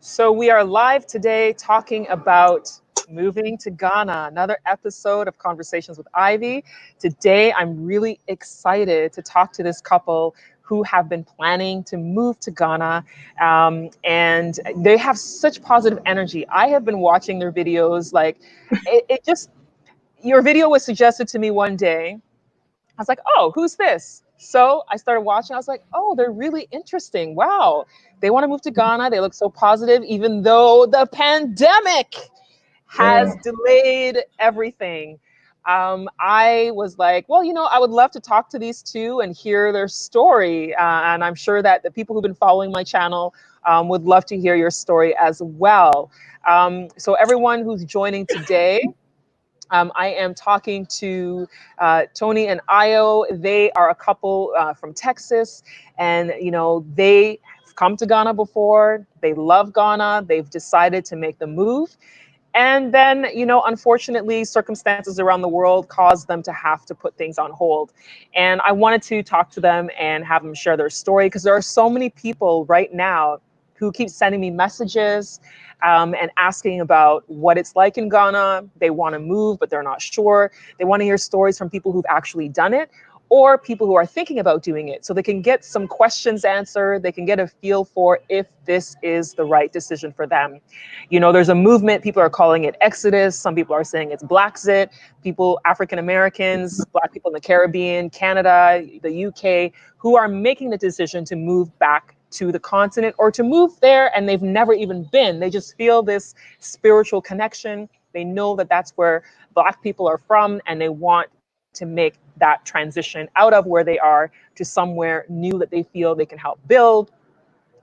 So we are live today talking about moving to Ghana, another episode of Conversations with Ivy. Today, I'm really excited to talk to this couple who have been planning to move to Ghana, and they have such positive energy. I have been watching their videos, like your video was suggested to me one day. I was like, oh, who's this? So I started watching. I was like, oh, they're really interesting. Wow. They want to move to Ghana. They look so positive, even though the pandemic has delayed everything. I was like, well, I would love to talk to these two and hear their story. And I'm sure that the people who've been following my channel would love to hear your story as well. So everyone who's joining today, I am talking to Tony and Ayo. They are a couple from Texas, and they've come to Ghana before. They love Ghana. They've decided to make the move. And then, unfortunately, circumstances around the world caused them to have to put things on hold. And I wanted to talk to them and have them share their story, because there are so many people right now who keep sending me messages and asking about what it's like in Ghana. They want to move, but they're not sure. They want to hear stories from people who've actually done it, or people who are thinking about doing it, so they can get some questions answered. They can get a feel for if this is the right decision for them. There's a movement. People are calling it Exodus. Some people are saying it's Blackzit. People, African Americans, Black people in the Caribbean, Canada, the UK, who are making the decision to move back to the continent, or to move there and they've never even been. They just feel this spiritual connection. They know that that's where Black people are from, and they want to make that transition out of where they are to somewhere new that they feel they can help build,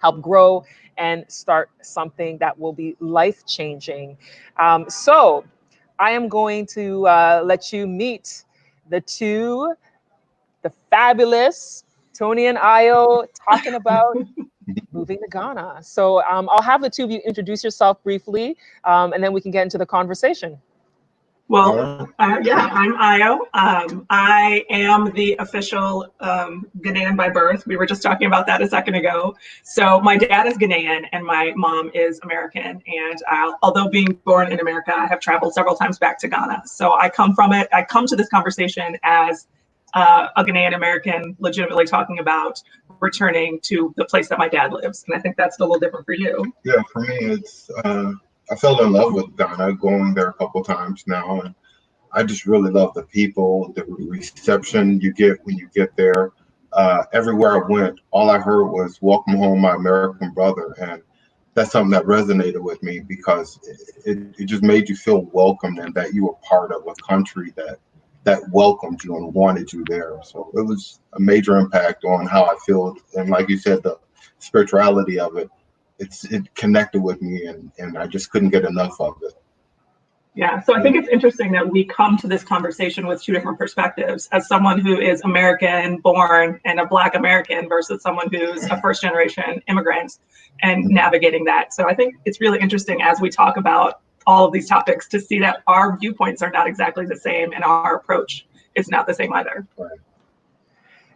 help grow, and start something that will be life-changing. So I am going to let you meet the fabulous Tony and Ayo, talking about moving to Ghana. So I'll have the two of you introduce yourself briefly, and then we can get into the conversation. Well, yeah, I'm Ayo. I am the official Ghanaian by birth. We were just talking about that a second ago. So my dad is Ghanaian and my mom is American. And although being born in America, I have traveled several times back to Ghana. So I come from it. I come to this conversation as a Ghanaian American, legitimately talking about returning to the place that my dad lives. And I think that's a little different for you. Yeah, for me, it's I fell in love with Ghana, going there a couple times now, and I just really love the people, the reception you get when you get there. Everywhere I went, all I heard was "Welcome home, my American brother," and that's something that resonated with me, because it just made you feel welcomed and that you were part of a country that welcomed you and wanted you there. So it was a major impact on how I feel. And like you said, the spirituality of it, it connected with me, and I just couldn't get enough of it. Yeah, so I think it's interesting that we come to this conversation with two different perspectives, as someone who is American born and a Black American versus someone who's a first generation immigrant and navigating that. So I think it's really interesting as we talk about all of these topics to see that our viewpoints are not exactly the same and our approach is not the same either. Right.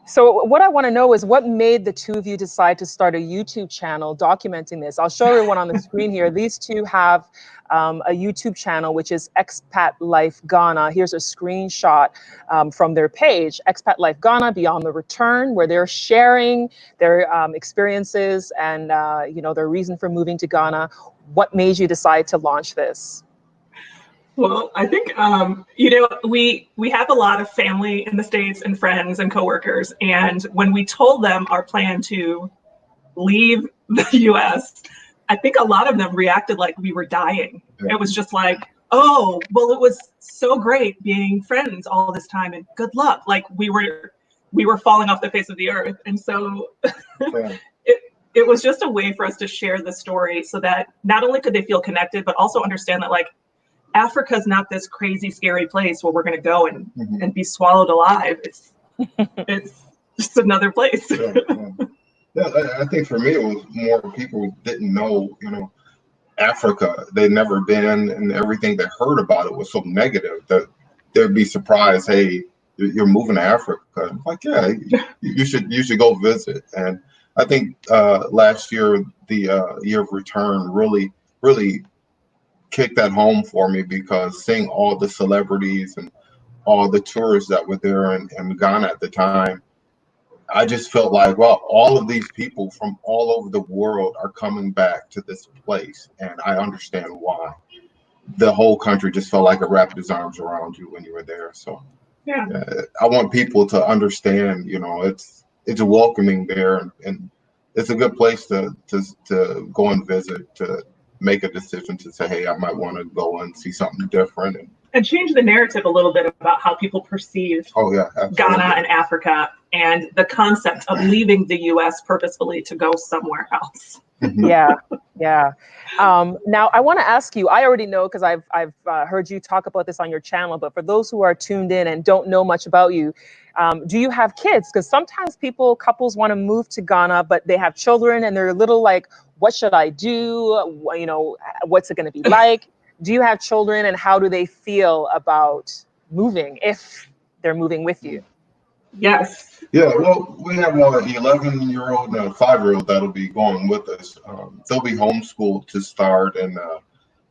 So what I want to know is, what made the two of you decide to start a YouTube channel documenting this? I'll show everyone on the screen here. These two have a YouTube channel, which is Expat Life Ghana. Here's a screenshot from their page, Expat Life Ghana, Beyond the Return, where they're sharing their experiences and their reason for moving to Ghana. What made you decide to launch this? Well, I think, we have a lot of family in the States and friends and coworkers. And when we told them our plan to leave the US, I think a lot of them reacted like we were dying. Yeah. It was just like, oh, well, it was so great being friends all this time and good luck. Like we were falling off the face of the earth. And so yeah. It was just a way for us to share the story so that not only could they feel connected, but also understand that, like, Africa is not this crazy, scary place where we're going to go and be swallowed alive. It's just another place. Yeah, I think for me, it was more people who didn't know, Africa. They'd never been, and everything they heard about it was so negative that they'd be surprised. Hey, you're moving to Africa. I'm like, yeah, you should go visit. And I think last year, the year of return, really kicked that home for me, because seeing all the celebrities and all the tourists that were there in Ghana at the time, I just felt like, well, all of these people from all over the world are coming back to this place, and I understand why. The whole country just felt like it wrapped its arms around you when you were there. So Yeah. I want people to understand, it's welcoming there, and it's a good place to go and visit, to make a decision to say, hey, I might want to go and see something different. And change the narrative a little bit about how people perceive Ghana and Africa, and the concept of leaving the U.S. purposefully to go somewhere else. Yeah. Now I want to ask you, I already know, because I've heard you talk about this on your channel, but for those who are tuned in and don't know much about you, do you have kids? Because sometimes couples want to move to Ghana, but they have children and they're a little like, what should I do? What's it going to be like? Do you have children, and how do they feel about moving, if they're moving with you? Yes. Yeah, well, we have an 11-year-old and a 5-year-old that'll be going with us. They'll be homeschooled to start, and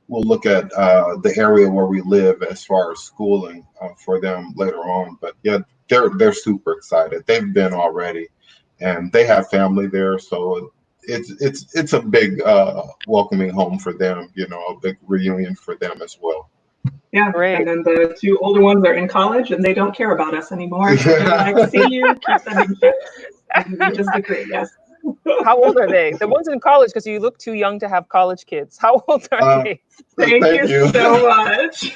we'll look at the area where we live as far as schooling for them later on. But yeah, they're super excited. They've been already, and they have family there, so it's a big welcoming home for them. A big reunion for them as well. Yeah, great. And then the 2 older ones are in college, and they don't care about us anymore. So they're like, see you, keep sending texts. And we just agree, yes. How old are they? The ones in college, because you look too young to have college kids. How old are they? Thank you so much.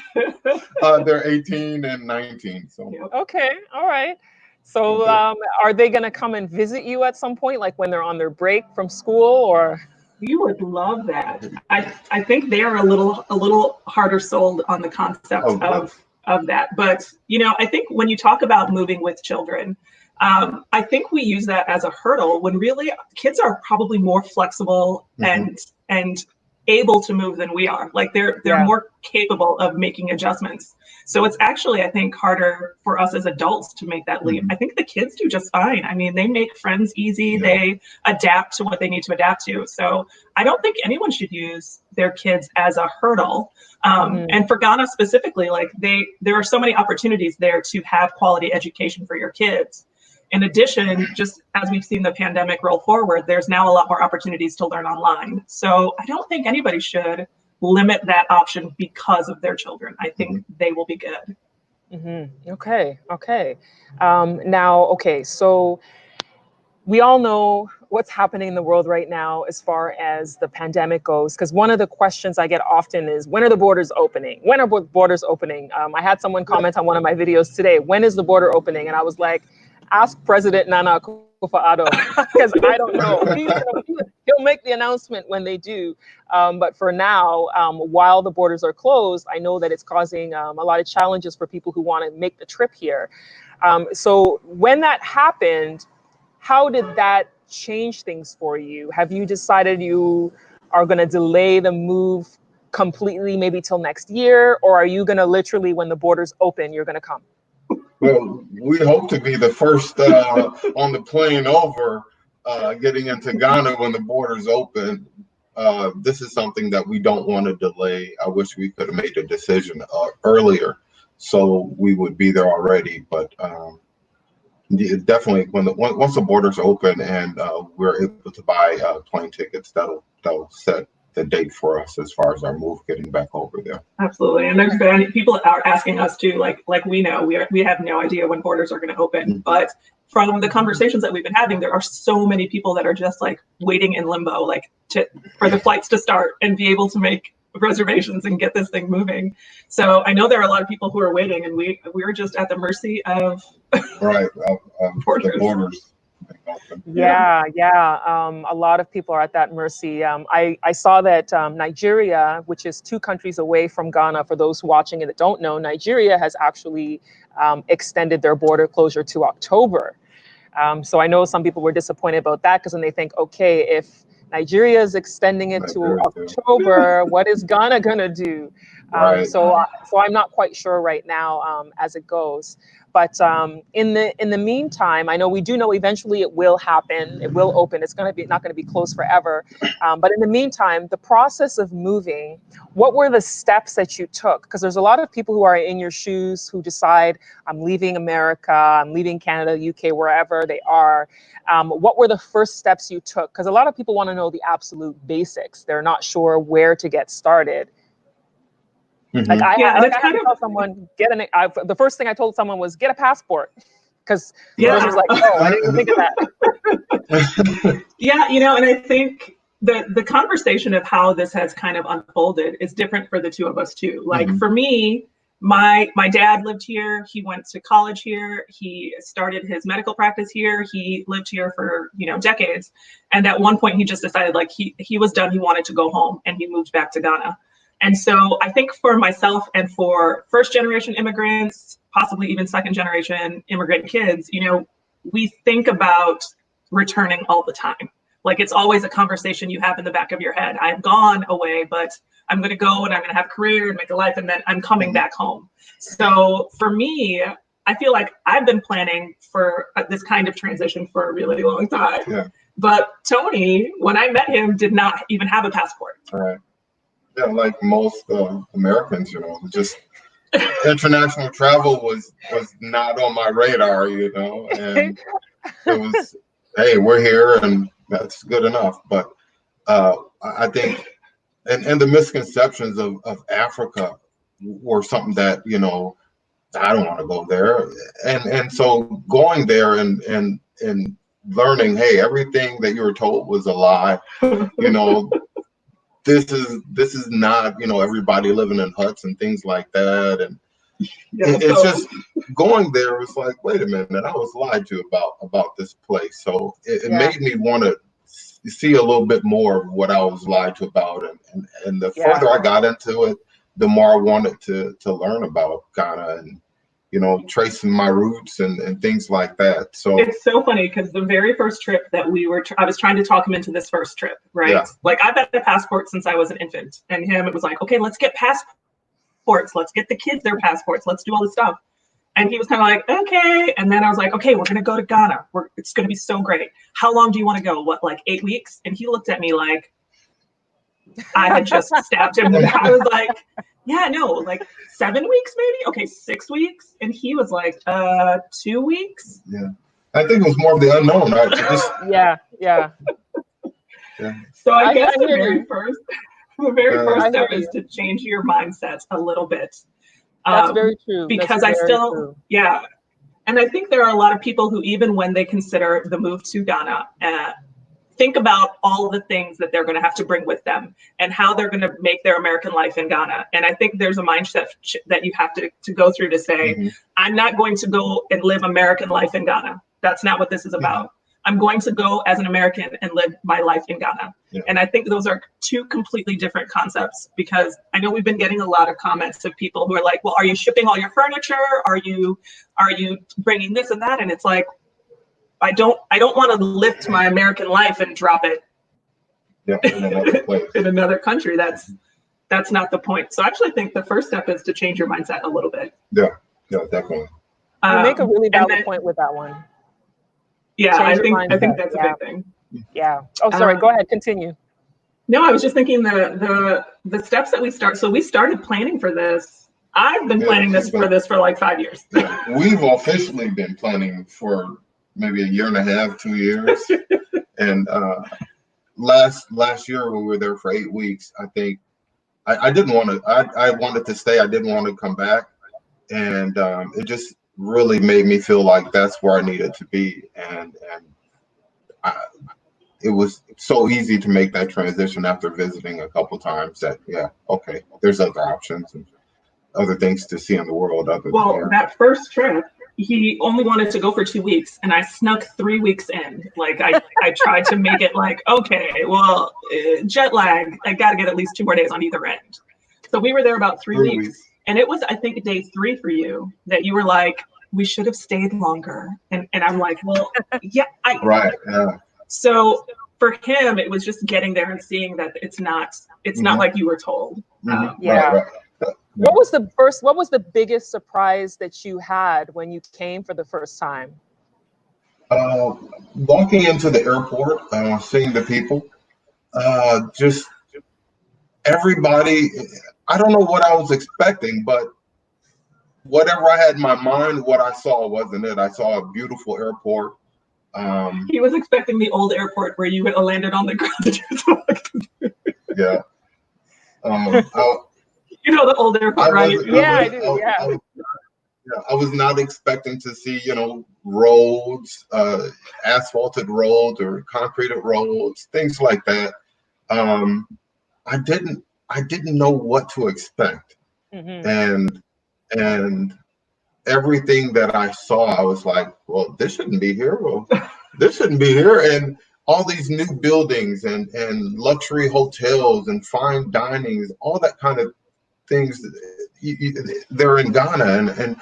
They're 18 and 19. So. Okay, all right. So are they going to come and visit you at some point, like when they're on their break from school, or? We would love that. I think they're a little harder sold on the concept of that. But I think when you talk about moving with children, I think we use that as a hurdle, when really kids are probably more flexible and able to move than we are. Like they're more capable of making adjustments. So it's actually, I think, harder for us as adults to make that leap. I think the kids do just fine. I mean, they make friends easy. They adapt to what they need to adapt to. So I don't think anyone should use their kids as a hurdle. And for Ghana specifically, like there are so many opportunities there to have quality education for your kids. In addition, just as we've seen the pandemic roll forward, there's now a lot more opportunities to learn online. So I don't think anybody should limit that option because of their children. I think they will be good. Okay. Now, so we all know what's happening in the world right now as far as the pandemic goes, because one of the questions I get often is, when are the borders opening? When are borders opening? I had someone comment on one of my videos today, when is the border opening? And I was like, ask President Nana Akufo-Addo, because I don't know. He'll make the announcement when they do. But for now, while the borders are closed, I know that it's causing a lot of challenges for people who want to make the trip here. So when that happened, how did that change things for you? Have you decided you are going to delay the move completely, maybe till next year? Or are you going to literally, when the borders open, you're going to come? Well, we hope to be the first on the plane over, getting into Ghana when the borders open. This is something that we don't want to delay. I wish we could have made the decision earlier, so we would be there already. But definitely, once the borders open and we're able to buy plane tickets, that'll set the date for us as far as our move getting back over there. Absolutely. And there's been people are asking us too, like we know we have no idea when borders are going to open, but from the conversations that we've been having, there are so many people that are just like waiting in limbo, like for the flights to start and be able to make reservations and get this thing moving. So I know there are a lot of people who are waiting, and we're just at the mercy of the borders. Yeah. A lot of people are at that mercy. I saw that Nigeria, which is 2 countries away from Ghana, for those watching it that don't know, Nigeria has actually extended their border closure to October. So I know some people were disappointed about that, because then they think, okay, if Nigeria is extending it to October, what is Ghana gonna do? So I'm not quite sure right now as it goes. But in the meantime, I know we do know eventually it will happen. It will open. It's going to be not going to be closed forever. But in the meantime, the process of moving, what were the steps that you took? Because there's a lot of people who are in your shoes who decide, I'm leaving America, I'm leaving Canada, UK, wherever they are. What were the first steps you took? Because a lot of people want to know the absolute basics. They're not sure where to get started. Like I had to tell someone, the first thing I told someone was get a passport. Because the person's like, oh, I didn't even think of that. Yeah, you know, and I think the conversation of how this has kind of unfolded is different for the two of us too. Like for me, my dad lived here. He went to college here. He started his medical practice here. He lived here for, you know, decades. And at one point he just decided like he was done. He wanted to go home and he moved back to Ghana. And so I think for myself and for first generation immigrants, possibly even second generation immigrant kids, you know, we think about returning all the time. Like it's always a conversation you have in the back of your head. I've gone away, but I'm going to go and I'm going to have a career and make a life, and then I'm coming back home. So for me, I feel like I've been planning for this kind of transition for a really long time. Yeah. But Tony, when I met him, did not even have a passport. All right. Yeah, like most Americans, you know, just international travel was not on my radar, you know, and it was, hey, we're here and that's good enough. But I think, and the misconceptions of Africa were something that, you know, I don't want to go there. And so going there and learning, hey, everything that you were told was a lie, you know, this is not, you know, everybody living in huts and things like that. And it's just going there was like, wait a minute, I was lied to about this place. So it made me want to see a little bit more of what I was lied to about. And the further I got into it, the more I wanted to learn about Ghana and, you know, tracing my roots and things like that. So it's so funny because the very first trip that I was trying to talk him into this first trip, right? Yeah. Like I've had a passport since I was an infant, and him, it was like, okay, let's get passports. Let's get the kids their passports. Let's do all this stuff. And he was kind of like, okay. And then I was like, okay, we're going to go to Ghana. It's going to be so great. How long do you want to go? What, like 8 weeks? And he looked at me like I had just stabbed him. I was like, yeah, no, like 7 weeks, maybe. Okay, 6 weeks. And he was like, 2 weeks. Yeah. I think it was more of the unknown. Right? Yeah. So I guess the very first step is to change your mindset a little bit. That's very true. Because and I think there are a lot of people who, even when they consider the move to Ghana, think about all the things that they're going to have to bring with them and how they're going to make their American life in Ghana. And I think there's a mindset that you have to go through to say, I'm not going to go and live American life in Ghana. That's not what this is about. I'm going to go as an American and live my life in Ghana. Yeah. And I think those are two completely different concepts, because I know we've been getting a lot of comments of people who are like, well, are you shipping all your furniture? Are you bringing this and that? And it's like, I don't want to lift my American life and drop it in another place. In another country. That's not the point. So I actually think the first step is to change your mindset a little bit. Yeah, definitely. You make a really valid point with that one. Yeah, I think that's a big thing. Yeah. Oh, sorry. Go ahead. Continue. No, I was just thinking the steps that we start. So we started planning for this. I've been planning for this for like 5 years. We've officially been planning for maybe a year and a half, 2 years. And last year when we were there for 8 weeks, I think I didn't want to. I wanted to stay. I didn't want to come back, and it just really made me feel like that's where I needed to be, and it was so easy to make that transition after visiting a couple times that okay, there's other options and other things to see in the world other than here. That first trip, he only wanted to go for 2 weeks, and I snuck 3 weeks in. Like I tried to make it like, okay, well, jet lag, I got to get at least 2 more days on either end. So we were there about 3 weeks. And it was, I think, day 3 for you that you were like, we should have stayed longer. And I'm like, well, yeah. Right. Yeah. So for him, it was just getting there and seeing that it's not like you were told. Right. What was the biggest surprise that you had when you came for the first time? Walking into the airport, seeing the people, just everybody. I don't know what I was expecting, but whatever I had in my mind, what I saw wasn't it. I saw a beautiful airport. He was expecting the old airport where you landed on the ground. Yeah. You know the old airport, right? Yeah, I do. Yeah. I was not expecting to see, roads, asphalted roads or concreted roads, things like that. I didn't know what to expect, and everything that I saw, I was like, well, this shouldn't be here. Well, this shouldn't be here, and all these new buildings and luxury hotels and fine dinings, all that kind of things. They're in Ghana, and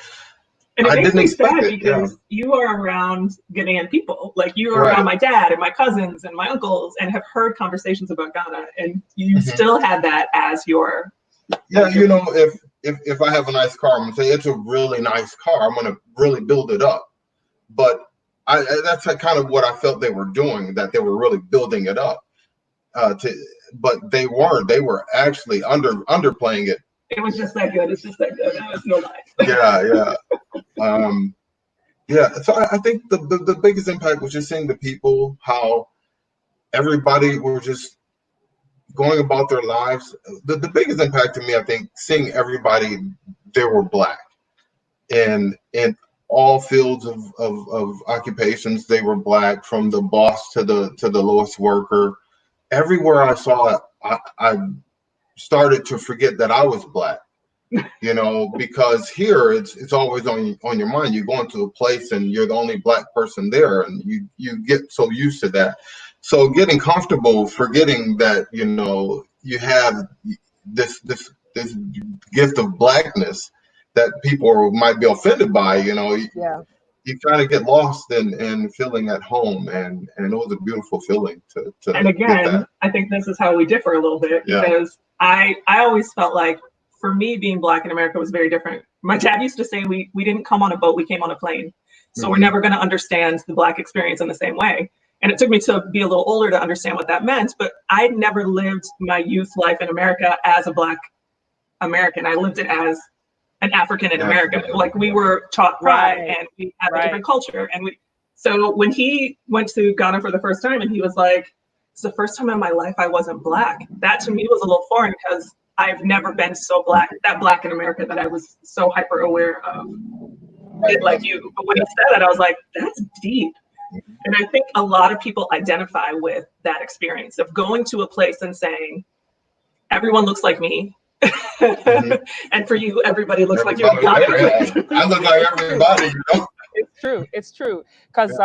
it I makes didn't me expect sad it. because you are around Ghanaian people. Like you are Right. around my dad and my cousins and my uncles and have heard conversations about Ghana, and you still had that as your. Yeah, if I have a nice car, I'm gonna say it's a really nice car. I'm gonna really build it up. But that's kind of what I felt they were doing, that they were really building it up. But they weren't. They were actually underplaying it. It was just that good. It's just that good. That was no lie. Yeah. So I think the biggest impact was just seeing the people, how everybody were just going about their lives. The biggest impact to me, I think, seeing everybody, they were Black, and in all fields of occupations, they were Black, from the boss to the lowest worker. Everywhere I saw it, I started to forget that I was Black, because here it's always on your mind. You go into a place and you're the only Black person there, and you get so used to that. So getting comfortable, forgetting that you have this gift of Blackness that people might be offended by. You kind of get lost in feeling at home, and it was a beautiful feeling to and again, I think this is how we differ a little bit, because I always felt like, for me, being Black in America was very different. My dad used to say we didn't come on a boat, we came on a plane. So we're never going to understand the Black experience in the same way. And it took me to be a little older to understand what that meant, but I'd never lived my youth life in America as a Black American. I lived it as an African in America. Like, we were taught pride, and we had a different culture. And so when he went to Ghana for the first time and he was like, it's the first time in my life I wasn't Black. That to me was a little foreign, because I've never been so Black in America, that I was so hyper aware of it like you. But when he said that, I was like, that's deep. And I think a lot of people identify with that experience of going to a place and saying, everyone looks like me. And for you, everybody looks like you. I look like everybody. It's true. Because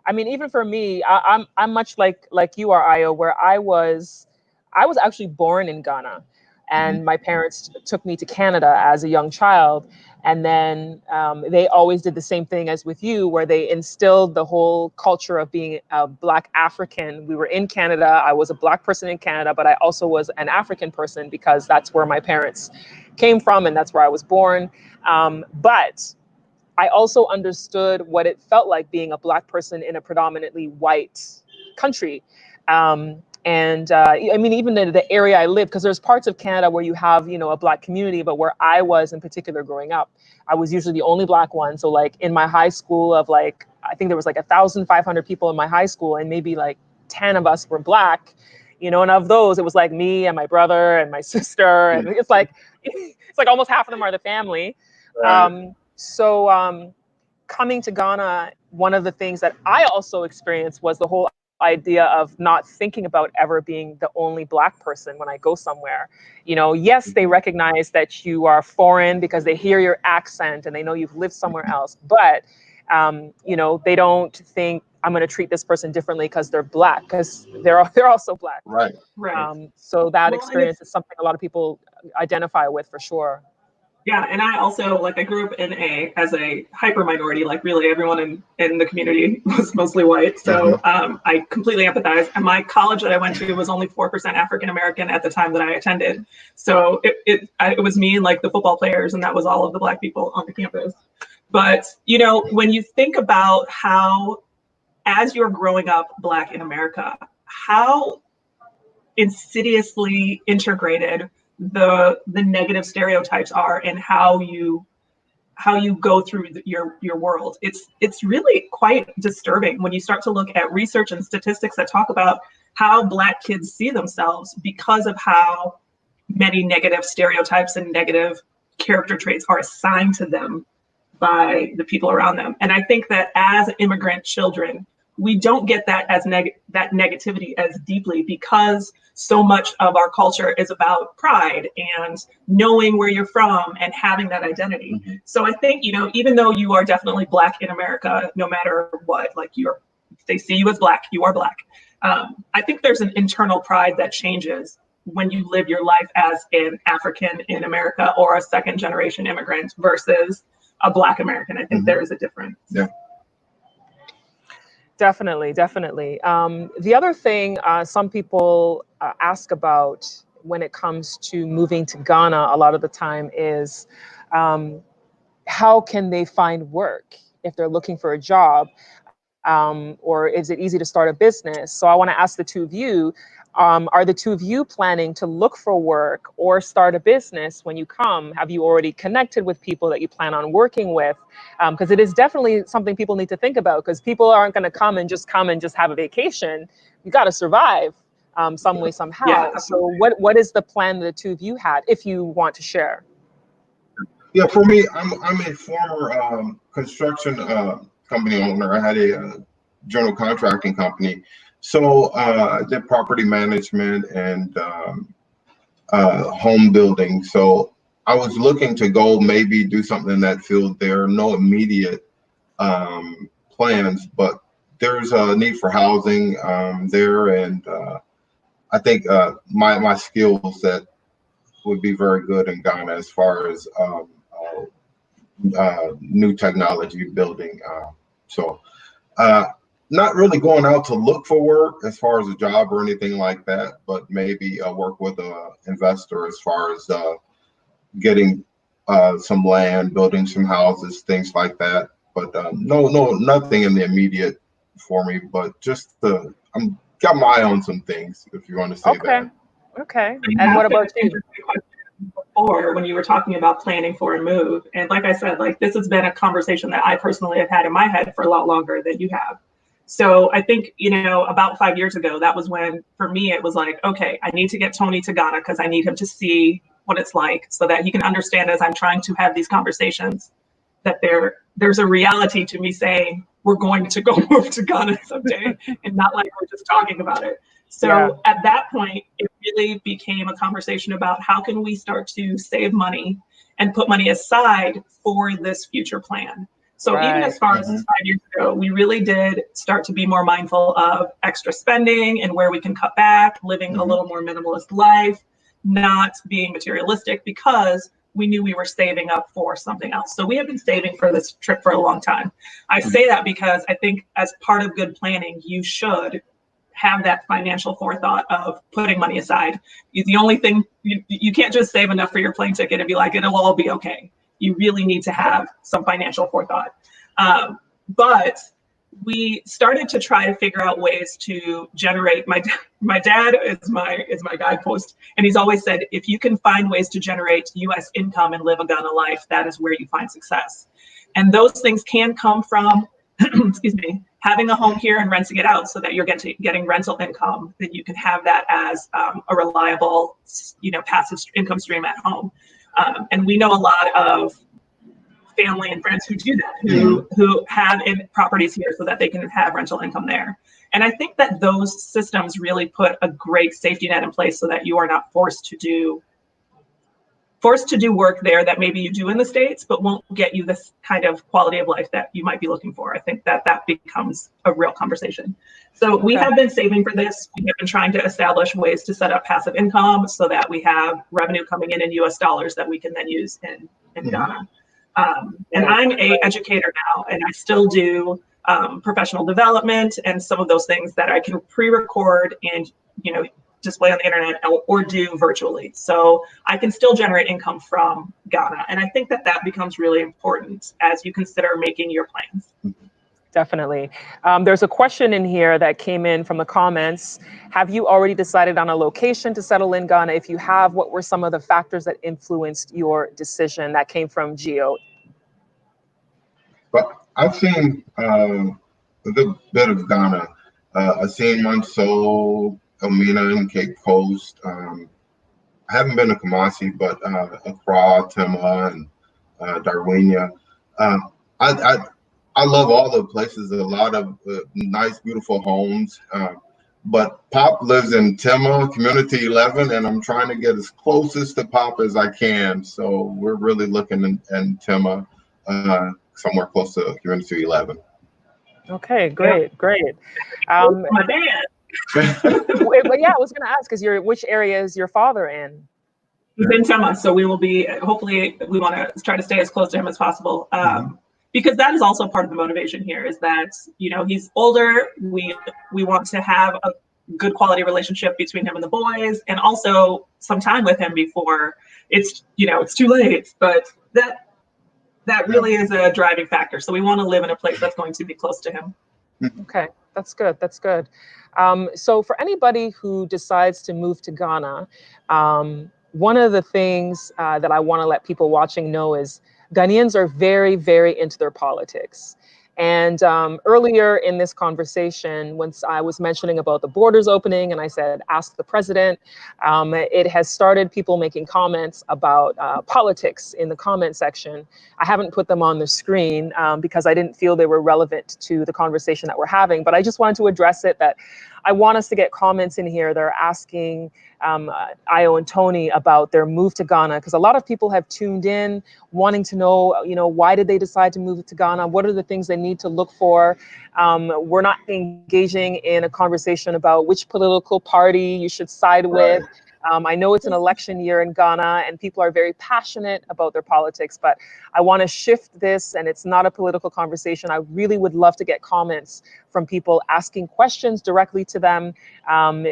even for me, I'm much like you are, Ayo, where I was actually born in Ghana, and my parents took me to Canada as a young child. And then they always did the same thing as with you, where they instilled the whole culture of being a Black African. We were in Canada. I was a Black person in Canada, but I also was an African person, because that's where my parents came from and that's where I was born. But I also understood what it felt like being a Black person in a predominantly white country. Even in the area I lived, because there's parts of Canada where you have, a Black community, but where I was in particular growing up, I was usually the only Black one. So like in my high school of I think there was 1,500 people in my high school, and maybe 10 of us were Black, and of those, it was like me and my brother and my sister. And it's like almost half of them are the family. Right. Coming to Ghana, one of the things that I also experienced was the whole idea of not thinking about ever being the only Black person when I go somewhere. Yes, they recognize that you are foreign because they hear your accent and they know you've lived somewhere else, but they don't think I'm going to treat this person differently because they're Black, because they're also Black. Right. So that experience is something a lot of people identify with, for sure. Yeah, and I also like I grew up as a hyper minority, like really everyone in the community was mostly white. So I completely empathize. And my college that I went to was only 4% African American at the time that I attended. So it was me and like the football players, and that was all of the Black people on the campus. But you know, when you think about how, as you're growing up Black in America, how insidiously integrated the negative stereotypes are and how you go through your world. It's really quite disturbing when you start to look at research and statistics that talk about how Black kids see themselves because of how many negative stereotypes and negative character traits are assigned to them by the people around them. And I think that as immigrant children, we don't get that that negativity as deeply because so much of our culture is about pride and knowing where you're from and having that identity. Mm-hmm. So I think, you know, even though you are definitely Black in America, no matter what, like they see you as Black, you are Black. I think there's an internal pride that changes when you live your life as an African in America or a second generation immigrant versus a Black American. I think there is a difference. Yeah. Definitely. The other thing some people ask about when it comes to moving to Ghana a lot of the time is how can they find work if they're looking for a job, or is it easy to start a business? So I want to ask the two of you, are the two of you planning to look for work or start a business when you come? Have you already connected with people that you plan on working with? Because it is definitely something people need to think about, because people aren't going to come and just have a vacation. You got to survive some way, somehow. Yeah. So what is the plan that the two of you had, if you want to share? Yeah, for me, I'm a former construction company owner. I had a general contracting company. So I did property management and home building. So I was looking to go maybe do something in that field. There are no immediate plans, but there's a need for housing there. And I think my skill set would be very good in Ghana as far as new technology building. So not really going out to look for work as far as a job or anything like that, but maybe work with an investor as far as getting some land, building some houses, things like that. But nothing in the immediate for me, but just I'm got my eye on some things, if you want to say that. Okay. And what about you? Before, when you were talking about planning for a move, and like I said, like this has been a conversation that I personally have had in my head for a lot longer than you have. So I think, you know, about 5 years ago, that was when, for me, it was like, okay, I need to get Tony to Ghana because I need him to see what it's like so that he can understand as I'm trying to have these conversations that there's a reality to me saying we're going to go move to Ghana someday and not like we're just talking about it. So at that point, it really became a conversation about how can we start to save money and put money aside for this future plan. So even as far as 5 years ago, we really did start to be more mindful of extra spending and where we can cut back, living a little more minimalist life, not being materialistic, because we knew we were saving up for something else. So we have been saving for this trip for a long time. I say that because I think as part of good planning, you should have that financial forethought of putting money aside. The only thing, you can't just save enough for your plane ticket and be like, it'll all be okay. You really need to have some financial forethought. But we started to try to figure out ways to generate, my dad is my guidepost, and he's always said, if you can find ways to generate US income and live a Ghana life, that is where you find success. And those things can come from, excuse me, having a home here and renting it out so that you're getting rental income, that you can have that as a reliable, passive income stream at home. And we know a lot of family and friends who do that, who have properties here so that they can have rental income there. And I think that those systems really put a great safety net in place so that you are not forced to do forced to do work there that maybe you do in the States, but won't get you this kind of quality of life that you might be looking for. I think that becomes a real conversation. So we have been saving for this. We have been trying to establish ways to set up passive income so that we have revenue coming in US dollars that we can then use in Ghana. And I'm an educator now, and I still do professional development and some of those things that I can pre-record and, display on the internet or do virtually. So I can still generate income from Ghana. And I think that becomes really important as you consider making your plans. Definitely. There's a question in here that came in from the comments. Have you already decided on a location to settle in Ghana? If you have, what were some of the factors that influenced your decision? That came from Gio. But I've seen a good bit of Ghana. I've seen Manso, Elmina, and Cape Coast. I haven't been to Kumasi, but Accra, Tema, and Darwenia. I love all the places. A lot of nice, beautiful homes. But Pop lives in Tema, Community 11, and I'm trying to get as closest to Pop as I can. So we're really looking in Tema, somewhere close to Community 11. Okay, great. My dad. But yeah, I was going to ask, which area is your father in? He's in Tema, so we will be, hopefully, we want to try to stay as close to him as possible. Because that is also part of the motivation here is that, he's older. We want to have a good quality relationship between him and the boys, and also some time with him before it's too late. But that really is a driving factor. So we want to live in a place that's going to be close to him. Okay, that's good. So for anybody who decides to move to Ghana, one of the things that I want to let people watching know is Ghanaians are very, very into their politics. And earlier in this conversation, once I was mentioning about the borders opening and I said, ask the president, it has started people making comments about politics in the comment section. I haven't put them on the screen because I didn't feel they were relevant to the conversation that we're having, but I just wanted to address it that I want us to get comments in here that are asking Ayo and Tony about their move to Ghana, because a lot of people have tuned in wanting to know, why did they decide to move to Ghana? What are the things they need to look for? We're not engaging in a conversation about which political party you should side with. I know it's an election year in Ghana and people are very passionate about their politics, but I want to shift this and it's not a political conversation. I really would love to get comments from people asking questions directly to them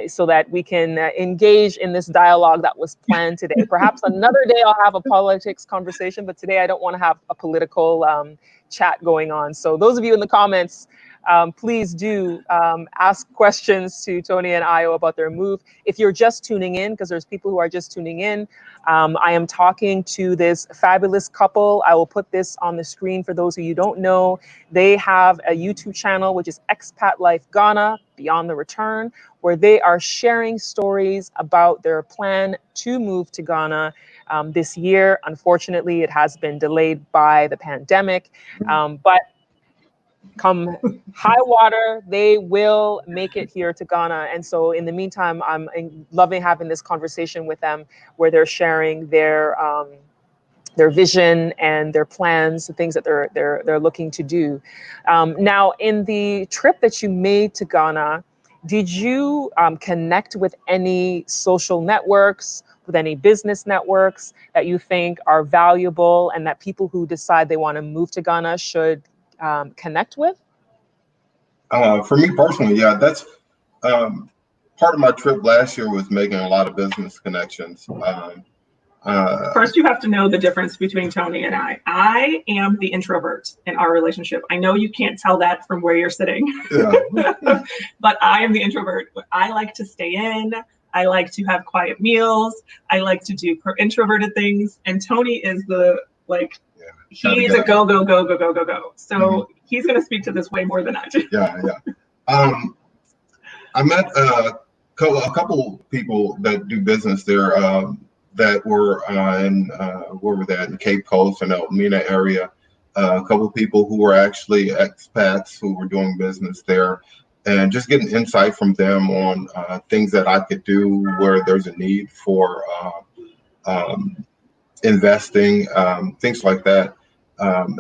so that we can engage in this dialogue that was planned today. Perhaps another day I'll have a politics conversation, but today I don't want to have a political chat going on. So those of you in the comments, please do ask questions to Tony and Ayo about their move. If you're just tuning in, because there's people who are just tuning in, I am talking to this fabulous couple. I will put this on the screen for those of you who don't know. They have a YouTube channel, which is Expat Life Ghana, Beyond the Return, where they are sharing stories about their plan to move to Ghana this year. Unfortunately, it has been delayed by the pandemic, but come high water, they will make it here to Ghana. And so in the meantime, I'm loving having this conversation with them where they're sharing their vision and their plans, the things that they're looking to do. Now, in the trip that you made to Ghana, did you connect with any social networks, with any business networks that you think are valuable and that people who decide they want to move to Ghana should connect with? For me personally, yeah, that's part of my trip last year was making a lot of business connections. First, you have to know the difference between Tony and I. I am the introvert in our relationship. I know you can't tell that from where you're sitting, but I am the introvert. I like to stay in. I like to have quiet meals. I like to do introverted things. And Tony is he's a go. So he's going to speak to this way more than I do. I met a couple people that do business there that were where were they in Cape Coast and Elmina area. A couple of people who were actually expats who were doing business there, and just getting insight from them on things that I could do where there's a need for investing, things like that,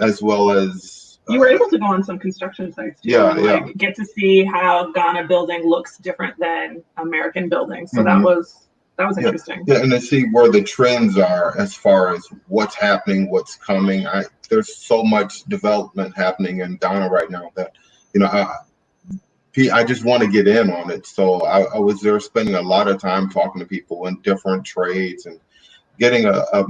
as well as you were able to go on some construction sites too, yeah, and like get to see how Ghana building looks different than American building. So that was interesting. Yeah, and to see where the trends are as far as what's happening, what's coming. There's so much development happening in Ghana right now that, you know, I just want to get in on it. So I was there spending a lot of time talking to people in different trades and getting a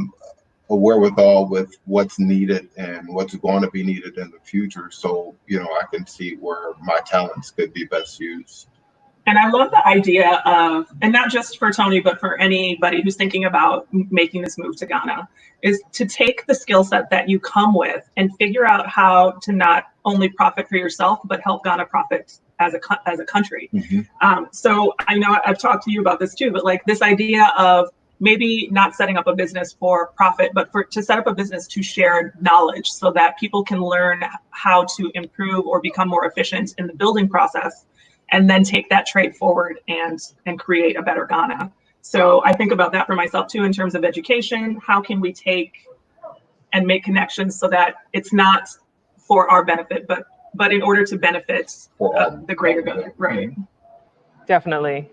wherewithal with what's needed and what's going to be needed in the future. So, you know, I can see where my talents could be best used. And I love the idea of, and not just for Tony, but for anybody who's thinking about making this move to Ghana, is to take the skill set that you come with and figure out how to not only profit for yourself, but help Ghana profit as a country. So I know I've talked to you about this too, but like this idea of maybe not setting up a business for profit, but to set up a business to share knowledge so that people can learn how to improve or become more efficient in the building process, and then take that trade forward and create a better Ghana. So I think about that for myself too, in terms of education. How can we take and make connections so that it's not for our benefit, but in order to benefit the greater good, right? Definitely.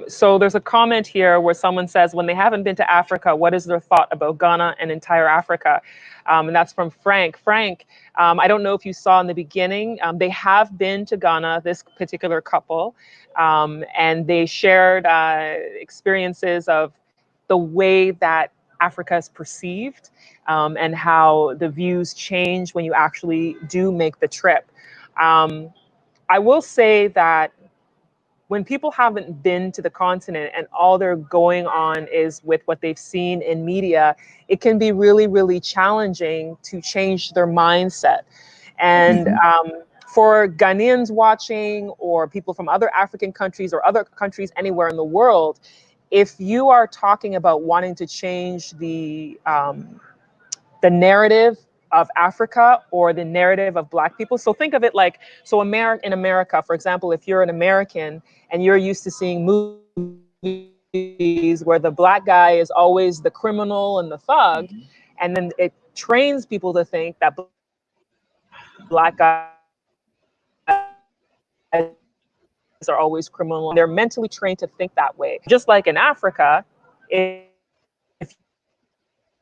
So there's a comment here where someone says, when they haven't been to Africa, what is their thought about Ghana and entire Africa? And that's from Frank. Frank, I don't know if you saw in the beginning, they have been to Ghana, this particular couple, and they shared experiences of the way that Africa is perceived, and how the views change when you actually do make the trip. I will say that when people haven't been to the continent and all they're going on is with what they've seen in media, it can be really, really challenging to change their mindset. And for Ghanaians watching, or people from other African countries or other countries anywhere in the world, if you are talking about wanting to change the narrative of Africa or the narrative of Black people. So think of it like, so in America, for example, if you're an American and you're used to seeing movies where the Black guy is always the criminal and the thug, and then it trains people to think that Black guys are always criminal. They're mentally trained to think that way. Just like in Africa, if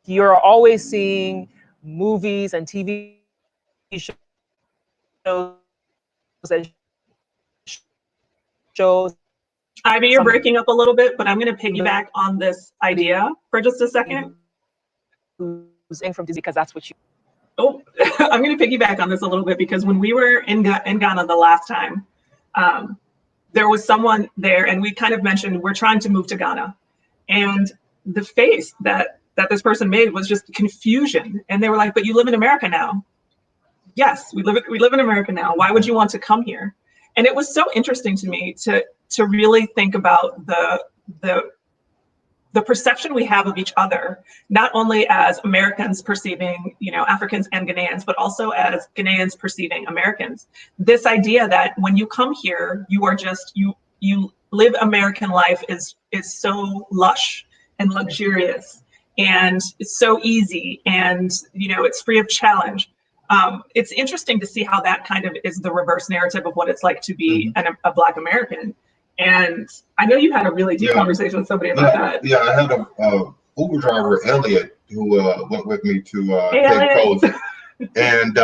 you're always seeing movies and TV shows that shows. Ivy, you're breaking up a little bit, but I'm going to piggyback on this idea for just a second. From because that's what you. Oh, I'm going to piggyback on this a little bit, because when we were in Ghana the last time, there was someone there, and we kind of mentioned we're trying to move to Ghana, and the face that this person made was just confusion. And they were like, "But you live in America now." Yes, we live in America now. Why would you want to come here? And it was so interesting to me to really think about the perception we have of each other, not only as Americans perceiving, Africans and Ghanaians, but also as Ghanaians perceiving Americans. This idea that when you come here, you are just, you live American life is so lush and luxurious, and it's so easy, and it's free of challenge. It's interesting to see how that kind of is the reverse narrative of what it's like to be a Black American. And I know you had a really deep conversation with somebody about that. Yeah, I had a Uber driver, Elliot, who went with me to Cape Coast, and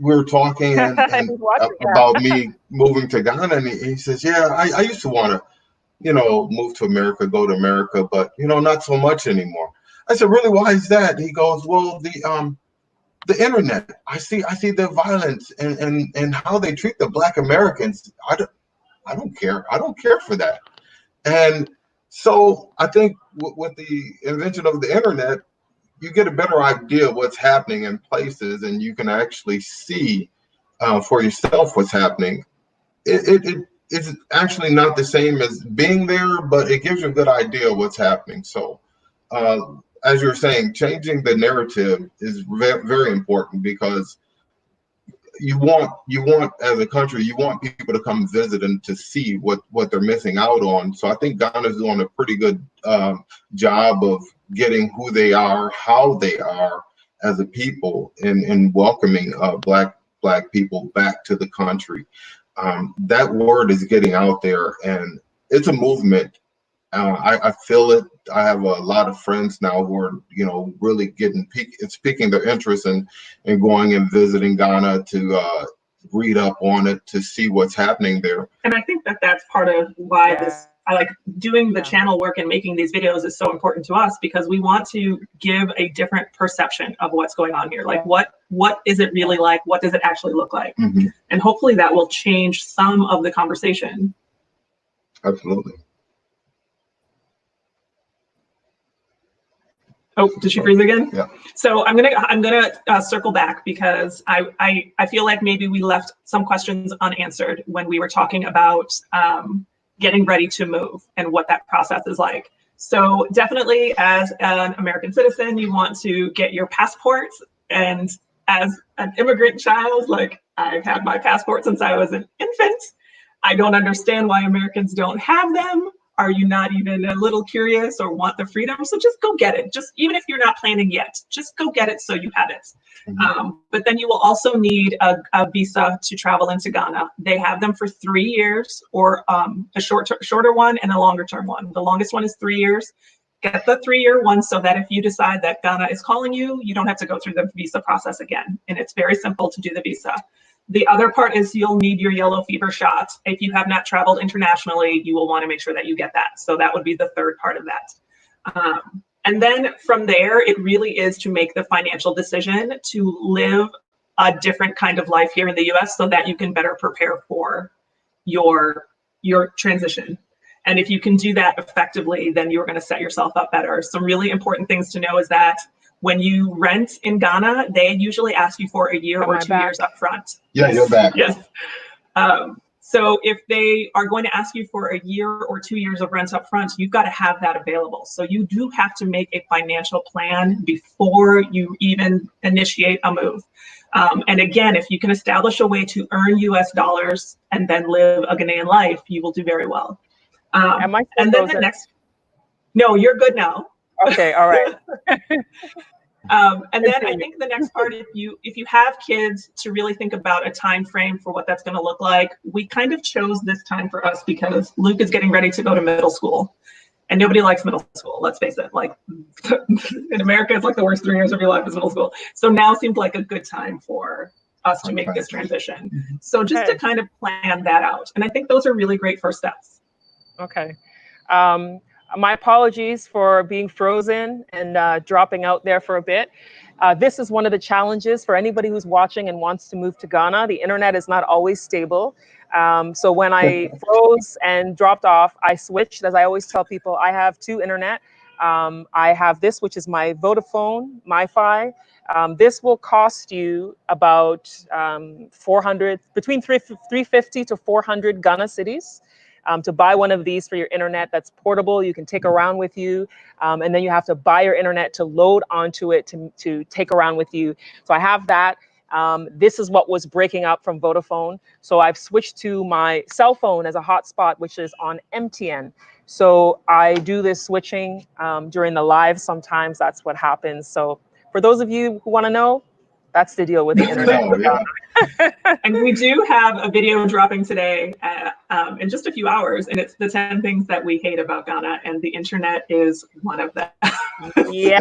we were talking about me moving to Ghana, and he says, "Yeah, I used to want to, move to America, go to America, but not so much anymore." I said, "Really? Why is that?" He goes, "Well, the internet. I see the violence and how they treat the Black Americans. I don't care. I don't care for that." And so I think with the invention of the internet, you get a better idea of what's happening in places, and you can actually see for yourself what's happening. It's actually not the same as being there, but it gives you a good idea of what's happening. So as you're saying, changing the narrative is very, very important, because you want as a country, you want people to come visit and to see what they're missing out on. So I think Ghana's doing a pretty good job of getting who they are, how they are as a people, and welcoming black people back to the country. That word is getting out there, and it's a movement. I feel it. I have a lot of friends now who are, really it's piquing their interest in going and visiting Ghana to read up on it, to see what's happening there. And I think that that's part of why I like doing the channel work and making these videos is so important to us, because we want to give a different perception of what's going on here. Like what is it really like? What does it actually look like? Mm-hmm. And hopefully that will change some of the conversation. Absolutely. Oh, did she freeze again? Yeah. So I'm gonna circle back, because I feel like maybe we left some questions unanswered when we were talking about getting ready to move and what that process is like. So definitely, as an American citizen, you want to get your passport. And as an immigrant child, like I've had my passport since I was an infant. I don't understand why Americans don't have them. Are you not even a little curious or want the freedom? So just go get it. Just even if you're not planning yet, just go get it so you have it. Mm-hmm. But then you will also need a visa to travel into Ghana. They have them for 3 years, or a shorter one and a longer term one. The longest one is 3 years. Get the 3-year one so that if you decide that Ghana is calling you, you don't have to go through the visa process again. And it's very simple to do the visa. The other part is you'll need your yellow fever shot. If you have not traveled internationally, you will want to make sure that you get that. So that would be the third part of that. And then from there, it really is to make the financial decision to live a different kind of life here in the US so that you can better prepare for your transition. And if you can do that effectively, then you're going to set yourself up better. Some really important things to know is that when you rent in Ghana, they usually ask you for a year or 2 years up front. Yeah, you're back. Yes. So if they are going to ask you for a year or 2 years of rent up front, you've got to have that available. So you do have to make a financial plan before you even initiate a move. And again, if you can establish a way to earn US dollars and then live a Ghanaian life, you will do very well. And then the next, no, you're good now. Okay, all right. And then I think the next part, if you have kids, to really think about a time frame for what that's going to look like. We kind of chose this time for us because Luke is getting ready to go to middle school, and nobody likes middle school. Let's face it. Like in America, it's like the worst 3 years of your life is middle school. So now seemed like a good time for us to make this transition. So just to kind of plan that out, and I think those are really great first steps. Okay. My apologies for being frozen and dropping out there for a bit. This is one of the challenges for anybody who's watching and wants to move to Ghana. The internet is not always stable. So when I froze and dropped off, I switched. As I always tell people, I have 2 internet. I have this, which is my Vodafone MiFi. This will cost you about 400, between 350 to 400 Ghana cedis. To buy one of these for your internet that's portable, you can take around with you, and then you have to buy your internet to load onto it to take around with you. So I have that. This is what was breaking up from Vodafone. So I've switched to my cell phone as a hotspot, which is on MTN. So I do this switching during the live. Sometimes that's what happens. So for those of you who want to know, that's the deal with the internet. And we do have a video dropping today in just a few hours, and it's the 10 things that we hate about Ghana, and the internet is one of them. Yeah,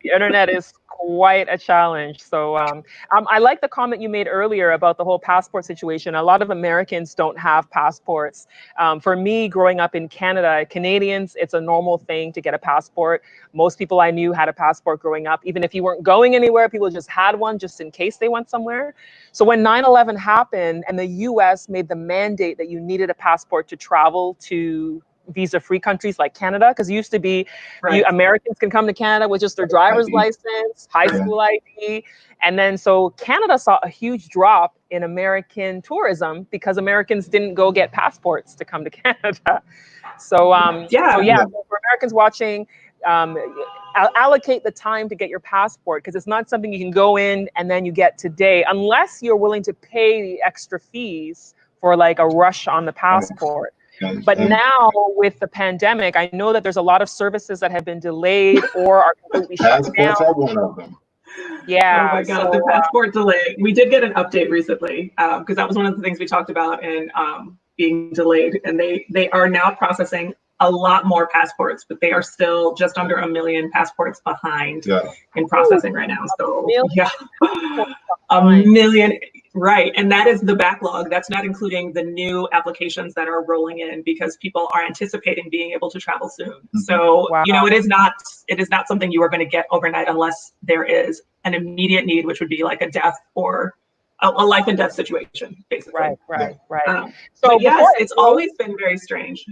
the internet is quite a challenge. So I like the comment you made earlier about the whole passport situation. A lot of Americans don't have passports. For me, growing up in Canada, Canadians, it's a normal thing to get a passport. Most people I knew had a passport growing up. Even if you weren't going anywhere, people just had one just in case they went somewhere. So when 9/11 happened and the US made the mandate that you needed a passport to travel to visa-free countries like Canada, because it used to be Americans can come to Canada with just their driver's license, high school ID. And then so Canada saw a huge drop in American tourism because Americans didn't go get passports to come to Canada. So so for Americans watching, allocate the time to get your passport, because it's not something you can go in and then you get today, unless you're willing to pay the extra fees for like a rush on the passport. But now with the pandemic, I know that there's a lot of services that have been delayed or are completely shut down. Passports are one of them. Yeah. Oh my God, the passport delay. We did get an update recently because that was one of the things we talked about in being delayed. And they are now processing a lot more passports, but they are still just under 1 million passports behind in processing right now. So yeah, 1 million. Right. And that is the backlog. That's not including the new applications that are rolling in because people are anticipating being able to travel soon. So, you know, it is not something you are going to get overnight unless there is an immediate need, which would be like a death or a life and death situation, basically. Right. So yes, it's always been very strange.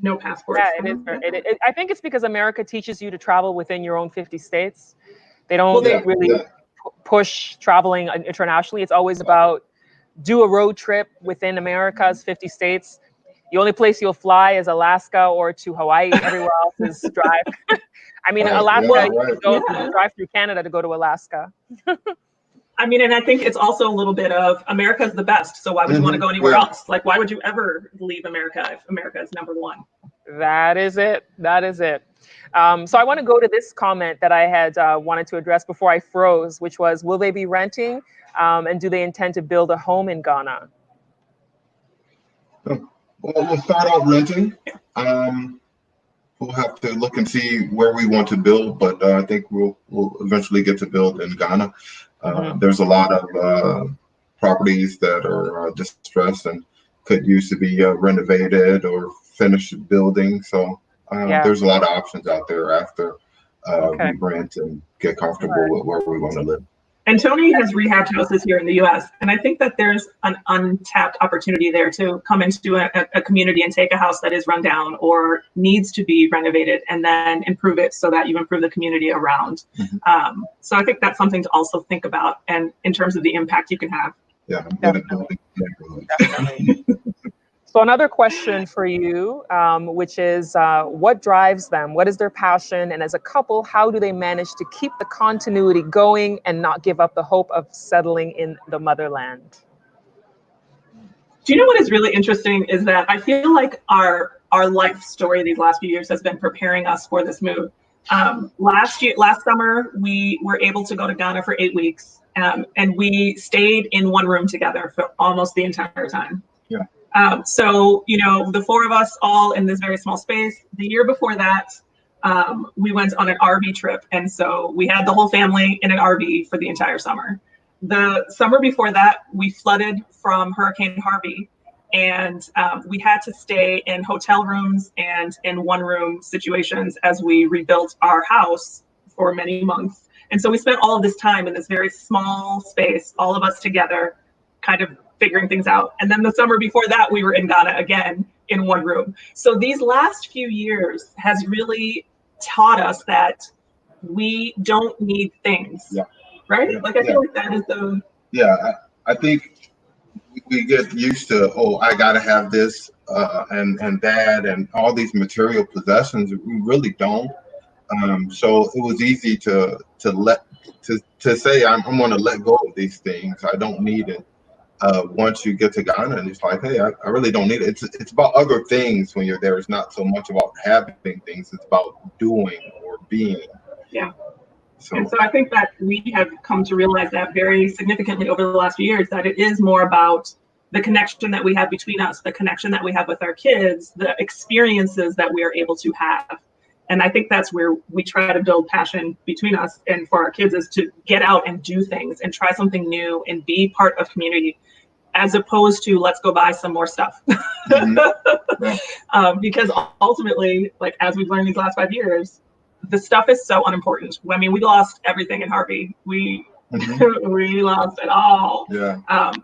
No passports. Yeah, it is. I think it's because America teaches you to travel within your own 50 states. They don't really push traveling internationally. It's always about do a road trip within America's 50 states. The only place you'll fly is Alaska or to Hawaii. Everywhere else is drive. I mean, Alaska, you can drive through Canada to go to Alaska. I mean, and I think it's also a little bit of America's the best. So why would you want to go anywhere else? Like, why would you ever leave America if America is number one? That is it. So I want to go to this comment that I had wanted to address before I froze, which was, will they be renting? And do they intend to build a home in Ghana? Well, we'll start out renting. We'll have to look and see where we want to build, but I think we'll eventually get to build in Ghana. There's a lot of properties that are distressed and could use to be renovated or finished building. So there's a lot of options out there after we rent and get comfortable with where we want to live. And Tony has rehabbed houses here in the US. And I think that there's an untapped opportunity there to come into a community and take a house that is run down or needs to be renovated and then improve it so that you improve the community around. So I think that's something to also think about, and in terms of the impact you can have. Yeah, definitely. So another question for you, which is what drives them? What is their passion? And as a couple, how do they manage to keep the continuity going and not give up the hope of settling in the motherland? Do you know what is really interesting is that I feel like our life story these last few years has been preparing us for this move. Last summer, we were able to go to Ghana for 8 weeks, and we stayed in one room together for almost the entire time. So, you know, the four of us all in this very small space. The year before that, we went on an RV trip. And so we had the whole family in an RV for the entire summer. The summer before that, we flooded from Hurricane Harvey. And we had to stay in hotel rooms and in one-room situations as we rebuilt our house for many months. And so we spent all of this time in this very small space, all of us together, kind of figuring things out. And then the summer before that, we were in Ghana again in one room. So these last few years has really taught us that we don't need things, right? Like I feel like that is the... I think we get used to, I gotta have this and that and all these material possessions. We really don't. So it was easy to say I'm going to let go of these things. I don't need it. Once you get to Ghana, and it's like, hey, I really don't need it. It's about other things when you're there. It's not so much about having things. It's about doing or being. Yeah. And so I think that we have come to realize that very significantly over the last few years, that it is more about the connection that we have between us, the connection that we have with our kids, the experiences that we are able to have. And I think that's where we try to build passion between us and for our kids, is to get out and do things and try something new and be part of community, as opposed to let's go buy some more stuff. Because ultimately, like as we've learned these last 5 years, the stuff is so unimportant. I mean, we lost everything in Harvey. We lost it all.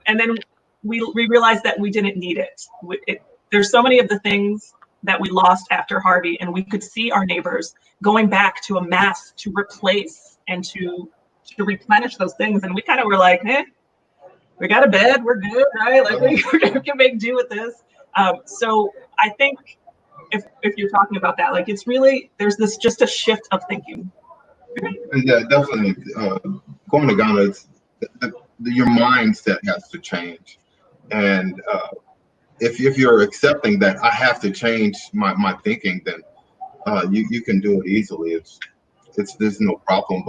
And then we realized that we didn't need it. There's so many of the things that we lost after Harvey, and we could see our neighbors going back to amass, to replace, and to replenish those things. And we kind of were like, we got a bed, we're good, right? Like we can make do with this. So I think if you're talking about that, like it's really, there's this just a shift of thinking. Yeah, definitely. Going to Ghana, your mindset has to change, and if you're accepting that I have to change my thinking, then you can do it easily. It's there's no problem,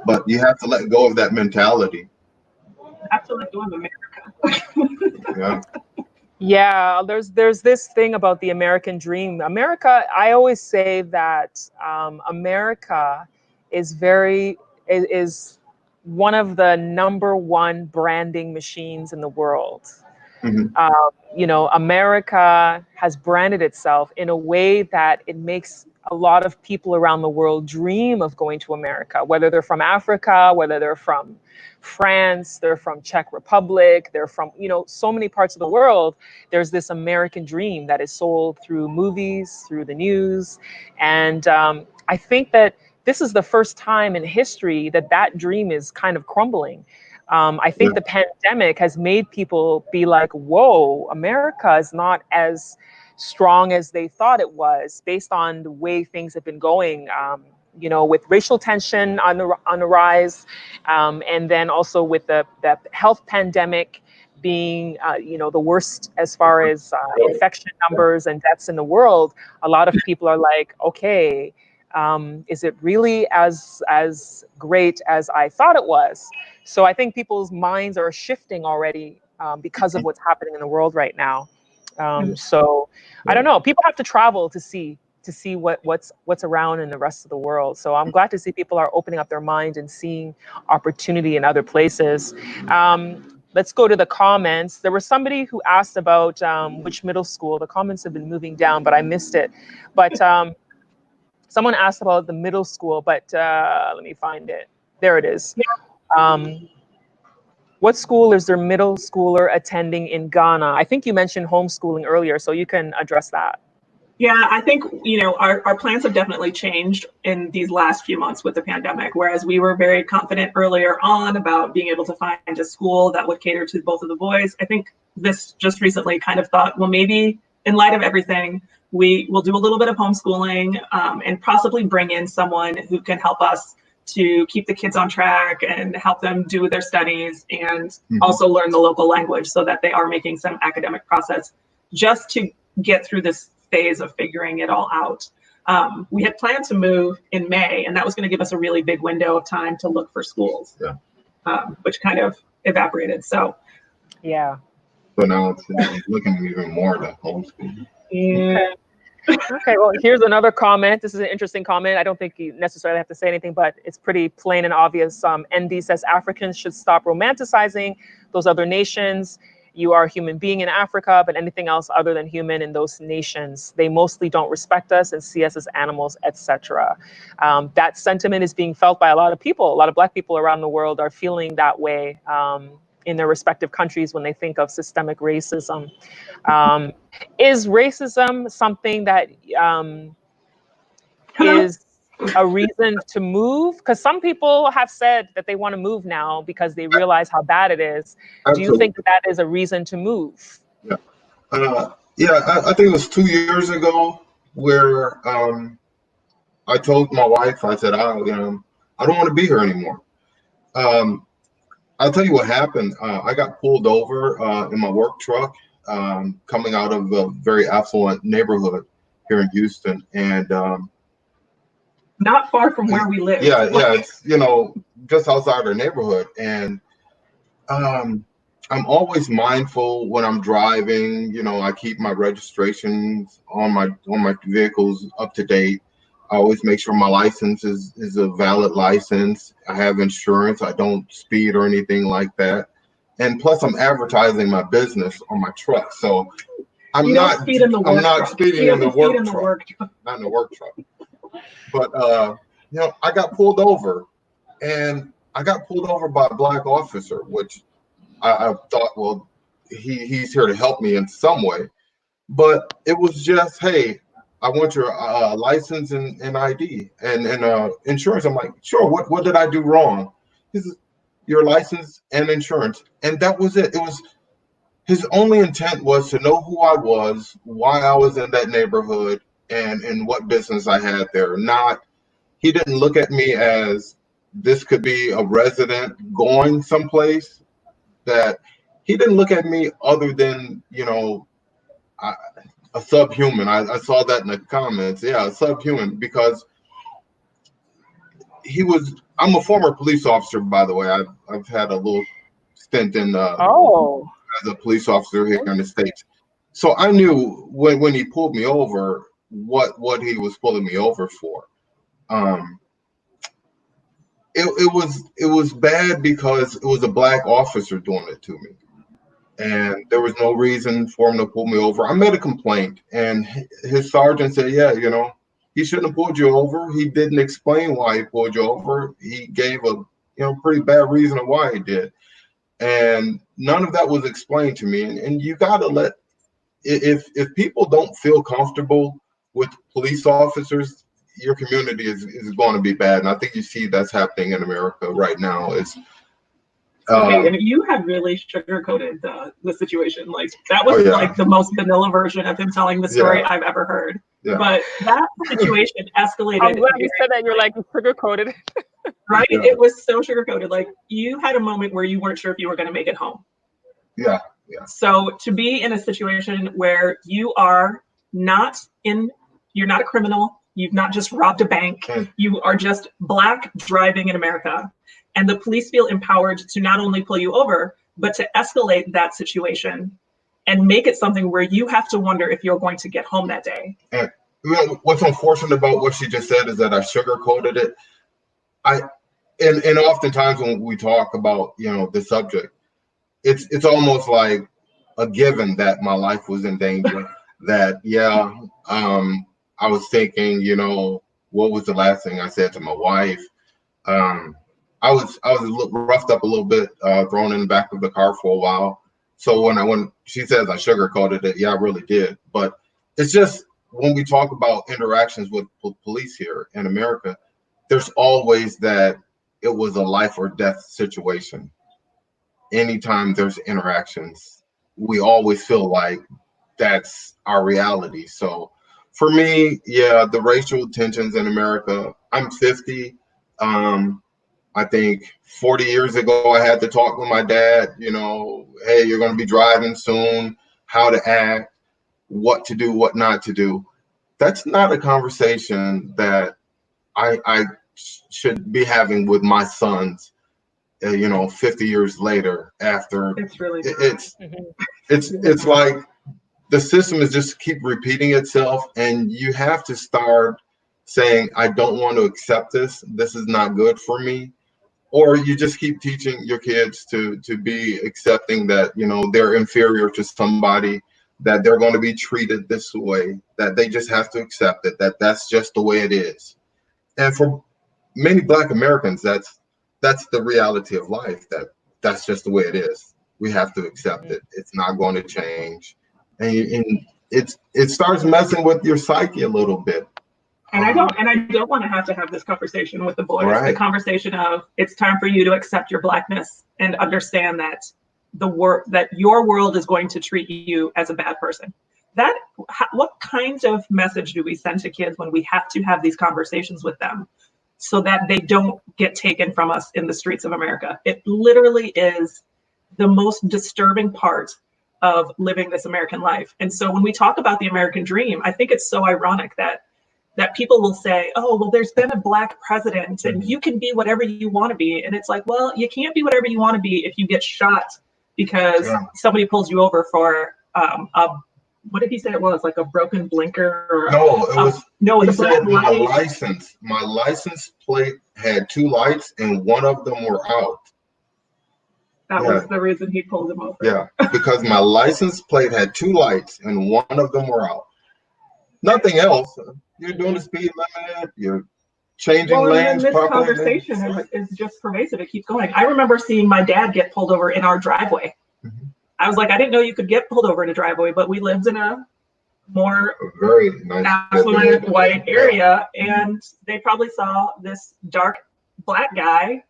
but you have to let go of that mentality. I have to let go of America. Yeah. Yeah, there's this thing about the American dream. America, I always say that America is one of the number one branding machines in the world. Mm-hmm. You know, America has branded itself in a way that it makes a lot of people around the world dream of going to America, whether they're from Africa, whether they're from France, they're from Czech Republic, they're from, you know, so many parts of the world. There's this American dream that is sold through movies, through the news. And I think that this is the first time in history that that dream is kind of crumbling. I think the pandemic has made people be like, whoa, America is not as strong as they thought it was, based on the way things have been going, you know, with racial tension on the rise, and then also with the health pandemic being, you know, the worst as far as infection numbers and deaths in the world. A lot of people are like, okay, is it really as great as I thought it was? So I think people's minds are shifting already because of what's happening in the world right now. So I don't know. People have to travel to see what's around in the rest of the world. So I'm glad to see people are opening up their mind and seeing opportunity in other places. Let's go to the comments. There was somebody who asked about which middle school. The comments have been moving down, but I missed it. But someone asked about the middle school, but let me find it. There it is. What school is their middle schooler attending in Ghana? I think you mentioned homeschooling earlier, so you can address that. Yeah, I think, you know, our plans have definitely changed in these last few months with the pandemic, whereas we were very confident earlier on about being able to find a school that would cater to both of the boys. I think this just recently kind of thought, well, maybe in light of everything, we will do a little bit of homeschooling and possibly bring in someone who can help us to keep the kids on track and help them do their studies and also learn the local language so that they are making some academic process just to get through this phase of figuring it all out. We had planned to move in May, and that was going to give us a really big window of time to look for schools, which kind of evaporated. So, yeah. So now it's looking even more to homeschool. Yeah. Okay, well, here's another comment. This is an interesting comment. I don't think you necessarily have to say anything, but it's pretty plain and obvious. ND says Africans should stop romanticizing those other nations. You are a human being in Africa, but anything else other than human in those nations, they mostly don't respect us and see us as animals, etc. That sentiment is being felt by a lot of people. A lot of Black people around the world are feeling that way in their respective countries when they think of systemic racism. Is racism something that is a reason to move? Because some people have said that they want to move now because they realize how bad it is. Absolutely. Do you think that is a reason to move? Yeah, I think it was 2 years ago where I told my wife, I said, I don't want to be here anymore. I'll tell you what happened. I got pulled over in my work truck coming out of a very affluent neighborhood here in Houston, and not far from where we live. Yeah, it's just outside our neighborhood, and I'm always mindful when I'm driving. I keep my registrations on my vehicles up to date. I always make sure my license is a valid license. I have insurance. I don't speed or anything like that. And plus, I'm advertising my business on my truck, so I'm not speeding in the work truck. Not in the work truck. But I got pulled over, and I got pulled over by a Black officer, which I thought, well, he's here to help me in some way. But it was just, hey, I want your license and ID and insurance. I'm like, sure. What did I do wrong? He says, your license and insurance, and that was it. his only intent was to know who I was, why I was in that neighborhood, and what business I had there. Not, he didn't look at me as this could be a resident going someplace. That he didn't look at me other than, a subhuman. I saw that in the comments. Yeah, a subhuman, because I'm a former police officer, by the way. I've had a little stint in Oh. as a police officer here in the States. So I knew when he pulled me over what he was pulling me over for. It was bad because it was a black officer doing it to me, and there was no reason for him to pull me over. I made a complaint, and his sergeant said, "Yeah, he shouldn't have pulled you over. He didn't explain why he pulled you over. He gave a pretty bad reason of why he did." And none of that was explained to me. And you got to let, if people don't feel comfortable with police officers, your community is going to be bad. And I think you see that's happening in America right now. Okay, and you had really sugarcoated the situation. Like, that was like the most vanilla version of him telling the story I've ever heard. Yeah. But that situation escalated. I'm glad you said that. You're like, sugarcoated. Right? Yeah. It was so sugarcoated. Like, you had a moment where you weren't sure if you were going to make it home. Yeah. Yeah. So to be in a situation where you're not a criminal, you've not just robbed a bank, you are just Black driving in America, and the police feel empowered to not only pull you over, but to escalate that situation and make it something where you have to wonder if you're going to get home that day. And what's unfortunate about what she just said is that I sugarcoated it. And oftentimes when we talk about the subject, it's almost like a given that my life was in danger. That I was thinking, what was the last thing I said to my wife? I was roughed up a little bit, thrown in the back of the car for a while. So when she says I sugarcoated it, I really did. But it's just, when we talk about interactions with police here in America, there's always that it was a life or death situation. Anytime there's interactions, we always feel like that's our reality. So for me, the racial tensions in America, I'm 50. I think 40 years ago, I had to talk with my dad, hey, you're going to be driving soon, how to act, what to do, what not to do. That's not a conversation that I should be having with my sons, 50 years later after. It's really, it's like the system is just keep repeating itself, and you have to start saying, I don't want to accept this. This is not good for me. Or you just keep teaching your kids to be accepting that, they're inferior to somebody, that they're going to be treated this way, that they just have to accept it, that's just the way it is. And for many Black Americans, that's the reality of life, that's just the way it is. We have to accept it. It's not going to change. And it starts messing with your psyche a little bit. And I don't want to have this conversation with the boys. Right. The conversation of, it's time for you to accept your Blackness and understand that that your world is going to treat you as a bad person. What kinds of message do we send to kids when we have to have these conversations with them so that they don't get taken from us in the streets of America? It literally is the most disturbing part of living this American life. And so when we talk about the American dream, I think it's so ironic that people will say, oh, well, there's been a Black president and you can be whatever you want to be. And it's like, well, you can't be whatever you want to be if you get shot because somebody pulls you over for what did he say it was? Like a broken blinker? Or he said my license plate had 2 lights and one of them were out. That was the reason he pulled him over. Yeah, because my license plate had 2 lights and one of them were out. Nothing else. You're doing the speed limit. You're changing lanes. And this conversation is just pervasive. It keeps going. I remember seeing my dad get pulled over in our driveway. Mm-hmm. I was like, I didn't know you could get pulled over in a driveway, but we lived in a more very nice affluent white area, and they probably saw this dark Black guy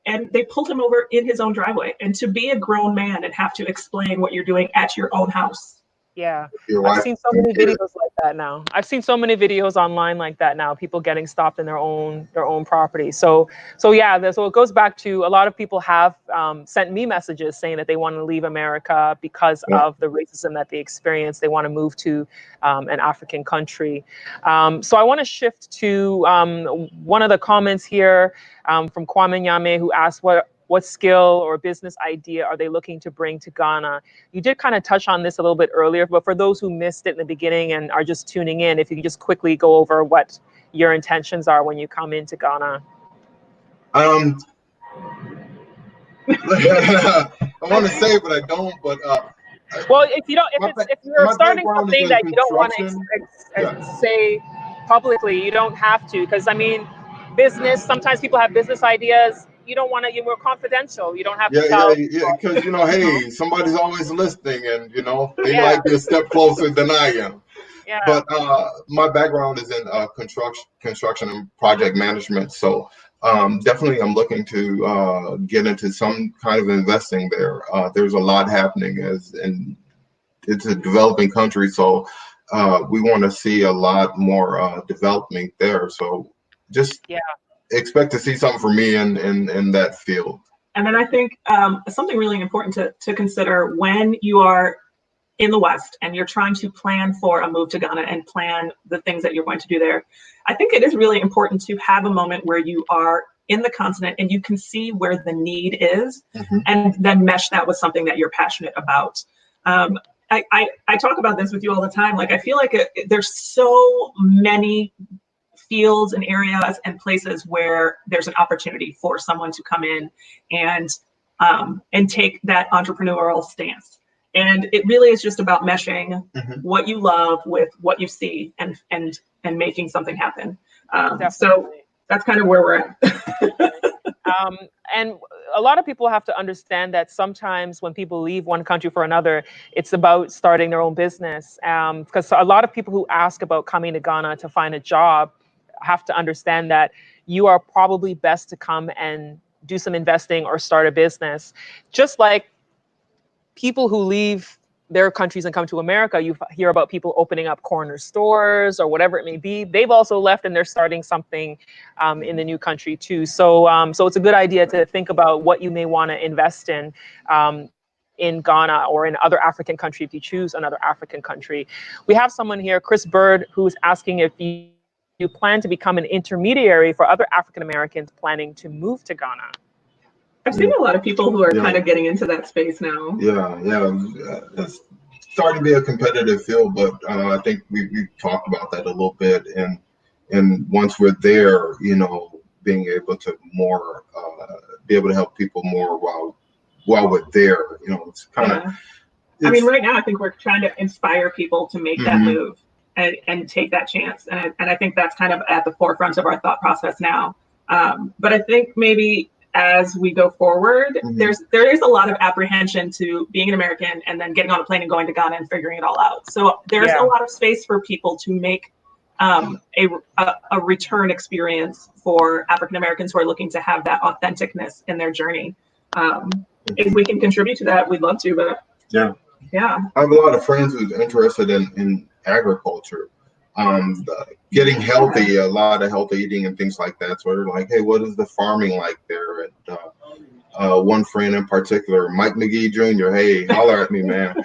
and they pulled him over in his own driveway. And to be a grown man and have to explain what you're doing at your own house. Yeah, Your I've wife seen so many videos like that now. I've seen so many videos online like that now. People getting stopped in their own property. So yeah. So it goes back to a lot of people have sent me messages saying that they want to leave America because of the racism that they experience. They want to move to an African country. So I want to shift to one of the comments here from Kwame Nyame, who asked what skill or business idea are they looking to bring to Ghana? You did kind of touch on this a little bit earlier, but for those who missed it in the beginning and are just tuning in, if you could just quickly go over what your intentions are when you come into Ghana. I want to say, but I don't. But well, if you're starting something that you don't want to say publicly, you don't have to, because I mean, business. Sometimes people have business ideas. You don't want to. You're more confidential. You don't have to tell. Yeah. Because hey, somebody's always listening, and they might be a step closer than I am. Yeah. But my background is in construction and project management, so definitely I'm looking to get into some kind of investing there. There's a lot happening, and it's a developing country, so we want to see a lot more development there. So just expect to see something for me in that field. And then I think something really important to consider when you are in the West and you're trying to plan for a move to Ghana and plan the things that you're going to do there, I think it is really important to have a moment where you are in the continent and you can see where the need is, and then mesh that with something that you're passionate about. I talk about this with you all the time. Like, I feel like there's so many fields and areas and places where there's an opportunity for someone to come in and take that entrepreneurial stance. And it really is just about meshing what you love with what you see and making something happen. So that's kind of where we're at. And a lot of people have to understand that sometimes when people leave one country for another, it's about starting their own business. Because a lot of people who ask about coming to Ghana to find a job have to understand that you are probably best to come and do some investing or start a business. Just like people who leave their countries and come to America, you hear about people opening up corner stores or whatever it may be. They've also left and they're starting something in the new country too. So it's a good idea to think about what you may want to invest in Ghana or in other African country if you choose another African country. We have someone here, Chris Bird, who's asking if you plan to become an intermediary for other African Americans planning to move to Ghana. I've seen a lot of people who are kind of getting into that space now. Yeah. It's starting to be a competitive field, but I think we've talked about that a little bit. And once we're there, being able to more, be able to help people more while we're there, it's kind of. I mean, right now, I think we're trying to inspire people to make that move and take that chance. And I think that's kind of at the forefront of our thought process now. But I think maybe as we go forward, there is a lot of apprehension to being an American and then getting on a plane and going to Ghana and figuring it all out. So there's a lot of space for people to make a return experience for African Americans who are looking to have that authenticness in their journey. If we can contribute to that, we'd love to. But yeah, I have a lot of friends who's interested in agriculture. Getting healthy, a lot of healthy eating and things like that. So they're like, hey, what is the farming like there? And one friend in particular, Mike McGee Jr., hey, holler at me, man.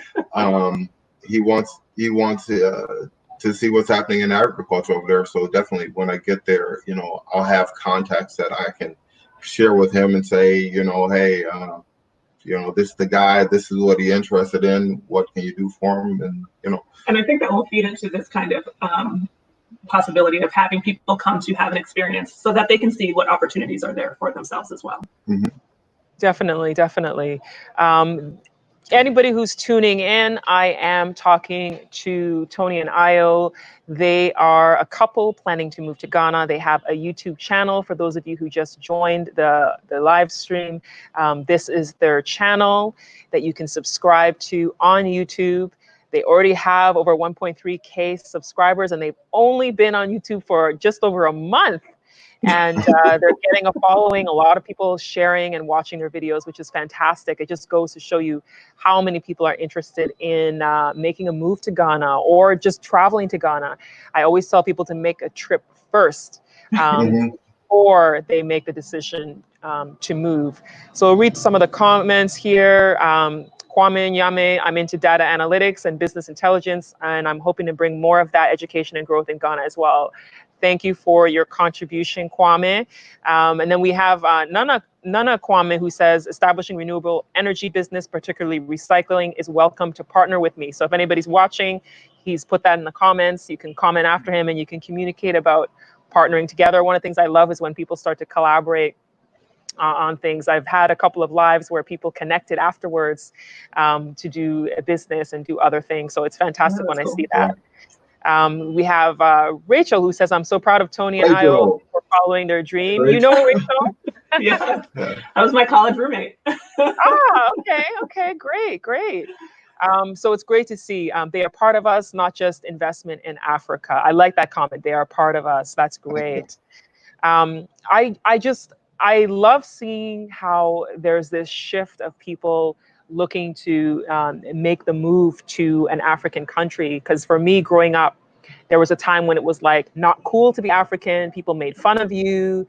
He wants to see what's happening in agriculture over there. So definitely when I get there, I'll have contacts that I can share with him and say, hey, this is the guy, this is what he's interested in. What can you do for him? And, And I think that will feed into this kind of possibility of having people come to have an experience so that they can see what opportunities are there for themselves as well. Definitely. Anybody who's tuning in, I am talking to Tony and Ayo. They are a couple planning to move to Ghana. They have a YouTube channel for those of you who just joined the live stream. This is their channel that you can subscribe to on YouTube. They already have over 1.3K subscribers, and they've only been on YouTube for just over a month. and they're getting a following, a lot of people sharing and watching their videos, which is fantastic. It just goes to show you how many people are interested in making a move to Ghana or just traveling to Ghana. I always tell people to make a trip first before they make the decision to move. So I'll read some of the comments here. Kwame Nyame, I'm into data analytics and business intelligence, and I'm hoping to bring more of that education and growth in Ghana as well. Thank you for your contribution, Kwame. And then we have Nana Kwame, who says, establishing renewable energy business, particularly recycling, is welcome to partner with me. So if anybody's watching, he's put that in the comments. You can comment after him and you can communicate about partnering together. One of the things I love is when people start to collaborate on things. I've had a couple of lives where people connected afterwards to do a business and do other things. So it's fantastic when I see that. We have Rachel, who says, I'm so proud of Tony and Ayo for following their dream. You know Rachel? Yeah, that was my college roommate. Okay, great. So it's great to see they are part of us, not just investment in Africa. I like that comment. They are part of us. That's great. I love seeing how there's this shift of people looking to make the move to an African country. Because for me, growing up, there was a time when it was like not cool to be African. People made fun of you,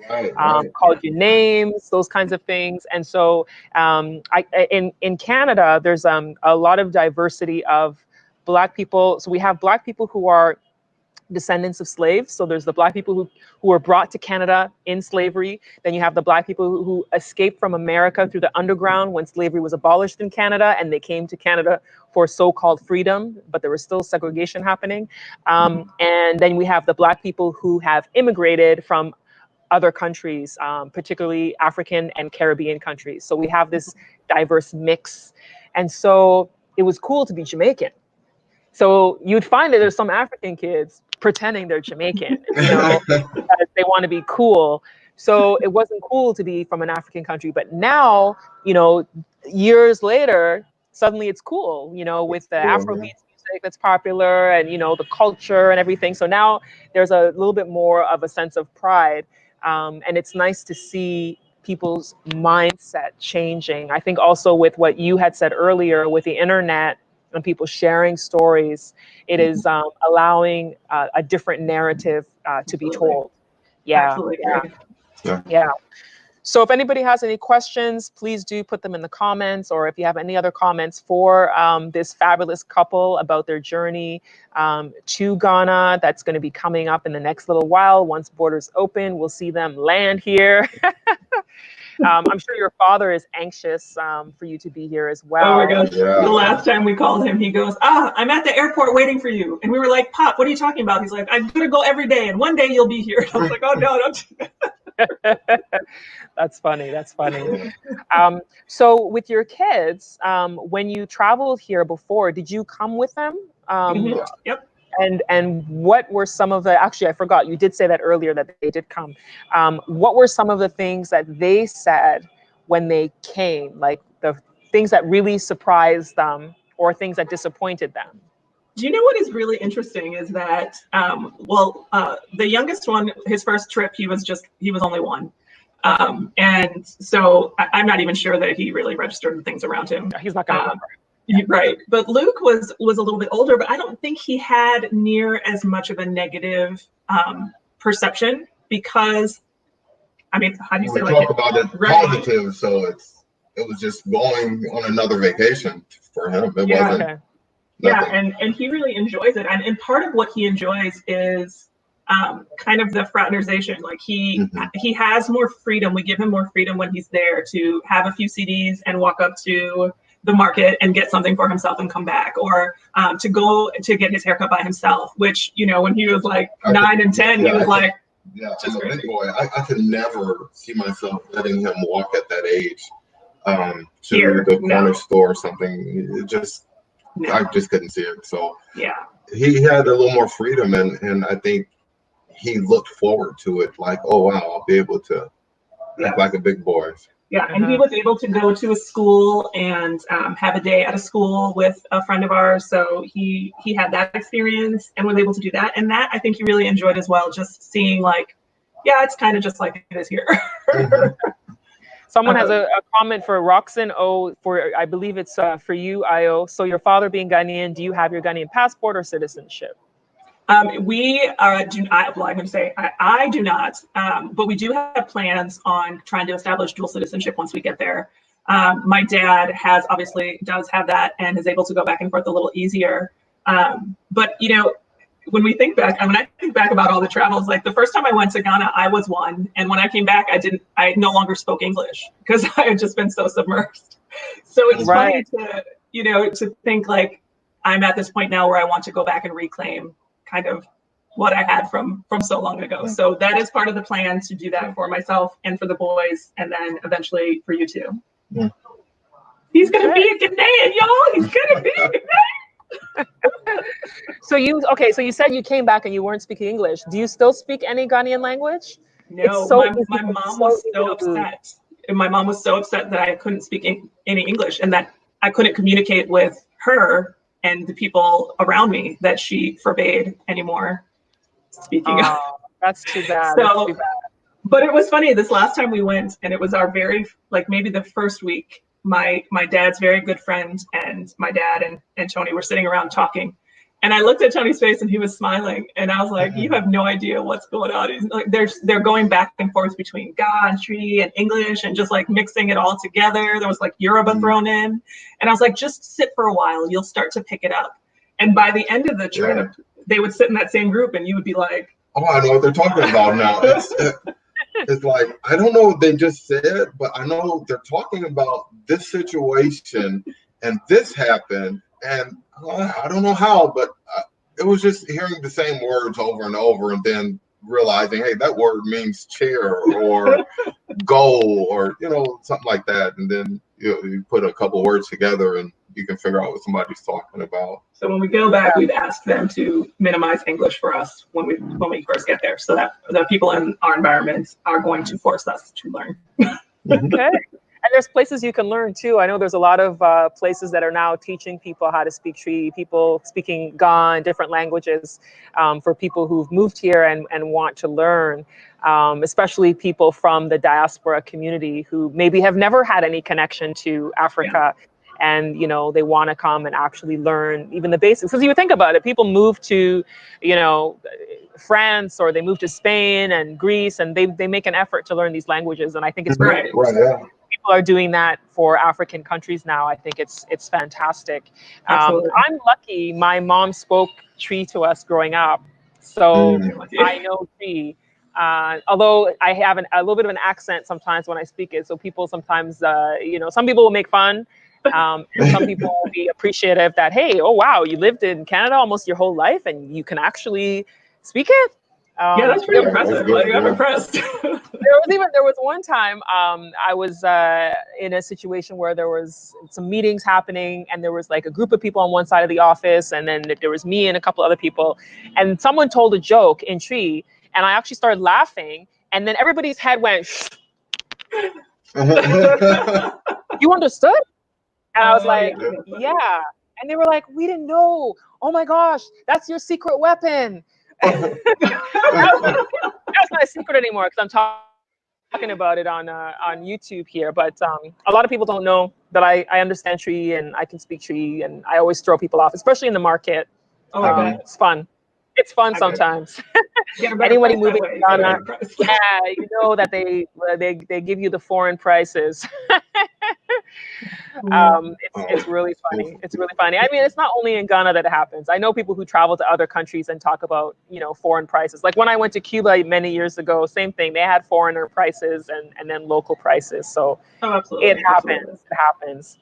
called you names, those kinds of things. And so in Canada, there's a lot of diversity of Black people. So we have Black people who are descendants of slaves. So there's the Black people who were brought to Canada in slavery. Then you have the Black people who escaped from America through the underground when slavery was abolished in Canada, and they came to Canada for so-called freedom, but there was still segregation happening. And then we have the Black people who have immigrated from other countries, particularly African and Caribbean countries. So we have this diverse mix. And so it was cool to be Jamaican. So you'd find that there's some African kids pretending they're Jamaican, because they want to be cool. So it wasn't cool to be from an African country. But now, years later, suddenly it's cool, with the Afrobeats music that's popular and, the culture and everything. So now there's a little bit more of a sense of pride. And it's nice to see people's mindset changing. I think also with what you had said earlier with the internet, and people sharing stories, it is allowing a different narrative to be told. Yeah. So if anybody has any questions, please do put them in the comments, or if you have any other comments for this fabulous couple about their journey to Ghana, that's going to be coming up in the next little while. Once borders open, we'll see them land here. I'm sure your father is anxious for you to be here as well. Oh my gosh. Yeah. The last time we called him, he goes, I'm at the airport waiting for you. And we were like, Pop, what are you talking about? He's like, I'm going to go every day and one day you'll be here. I was like, oh no, don't. That's funny. So with your kids, when you traveled here before, did you come with them? Yep. And what were some of the, actually, I forgot, you did say that earlier that they did come. What were some of the things that they said when they came? Like the things that really surprised them or things that disappointed them? Do you know what is really interesting is that, the youngest one, his first trip, he was only one. And so I'm not even sure that he really registered the things around him. He's not going to remember. Right. But Luke was a little bit older, but I don't think he had near as much of a negative perception because, how do you say talk about it positive, so it was just going on another vacation for him. It wasn't. Okay. Yeah, and he really enjoys it. And part of what he enjoys is kind of the fraternization. Like he has more freedom. We give him more freedom when he's there to have a few CDs and walk up to the market and get something for himself and come back, or to go to get his haircut by himself, which, when he was like 9 and 10, he was like, I'm a big boy. I could never see myself letting him walk at that age to the corner store or something. I just couldn't see it. So he had a little more freedom, and I think he looked forward to it, like, oh wow, I'll be able to act like a big boy. Yeah, and he was able to go to a school and have a day at a school with a friend of ours. So he had that experience and was able to do that. And that I think he really enjoyed as well, just seeing like yeah, it's kind of just like it is here. Someone has a comment for Roxanne O, for I believe it's for you, Ayo. So your father being Ghanaian, do you have your Ghanaian passport or citizenship? We do not, well, I'm going to say I do not, but we do have plans on trying to establish dual citizenship once we get there. My dad does have that and is able to go back and forth a little easier. But, you know, when we think back, when I think back about all the travels, like the first time I went to Ghana, I was 1. And when I came back, I no longer spoke English because I had just been so submersed. So it's funny to, you know, to think like I'm at this point now where I want to go back and reclaim kind of what I had from so long ago. So that is part of the plan, to do that for myself and for the boys, and then eventually for you too. Yeah. He's gonna be a Ghanaian, y'all. He's gonna be a Ghanaian. So you said you came back and you weren't speaking English. Do you still speak any Ghanaian language? No, my mom was so upset. And my mom was so upset that I couldn't speak any English and that I couldn't communicate with her and the people around me, that she forbade anymore speaking. Oh, that's too bad. So, that's too bad. But it was funny, this last time we went, and it was our very, like maybe the first week, my dad's very good friend and my dad and Tony were sitting around talking. And I looked at Tony's face and he was smiling. And I was like, you have no idea what's going on. He's like, they're going back and forth between Ga and Tree and English and just like mixing it all together. There was like Yoruba thrown in. And I was like, just sit for a while. You'll start to pick it up. And by the end of the trip, they would sit in that same group and you would be like, oh, I know what they're talking about now. It's like, I don't know what they just said, but I know they're talking about this situation and this happened. And I don't know how, but it was just hearing the same words over and over, and then realizing, hey, that word means chair or goal or, you know, something like that. And then you put a couple of words together and you can figure out what somebody's talking about. So when we go back, we've asked them to minimize English for us when we first get there, so that the people in our environment are going to force us to learn. Okay. And there's places you can learn too. I know there's a lot of places that are now teaching people how to speak Tree, people speaking Ga and different languages for people who've moved here and want to learn, especially people from the diaspora community who maybe have never had any connection to Africa. Yeah. And, you know, they want to come and actually learn even the basics. Because you think about it, people move to, you know, France, or they move to Spain and Greece, and they make an effort to learn these languages. And I think it's great. Yeah. People are doing that for African countries now. I think it's fantastic. I'm lucky. My mom spoke Tree to us growing up, so I know Tree. Although I have a little bit of an accent sometimes when I speak it, so people sometimes, you know, some people will make fun. And some people will be appreciative that, hey, oh wow, you lived in Canada almost your whole life and you can actually speak it. Yeah, that's pretty impressive. I'm impressed. There was one time I was in a situation where there was some meetings happening, and there was like a group of people on one side of the office, and then there was me and a couple other people, and someone told a joke in Tree, and I actually started laughing, and then everybody's head went. You understood? And I was like, yeah. And they were like, we didn't know. Oh my gosh, that's your secret weapon. That's not a secret anymore because I'm talking about it on YouTube here. But a lot of people don't know that I understand Tree and I can speak Tree, and I always throw people off, especially in the market. It's fun. It's fun sometimes. Anybody moving to Ghana, you know that they give you the foreign prices. It's really funny. It's really funny. I mean, it's not only in Ghana that it happens. I know people who travel to other countries and talk about, you know, foreign prices. Like when I went to Cuba many years ago, same thing. They had foreigner prices and then local prices. So it happens. It happens.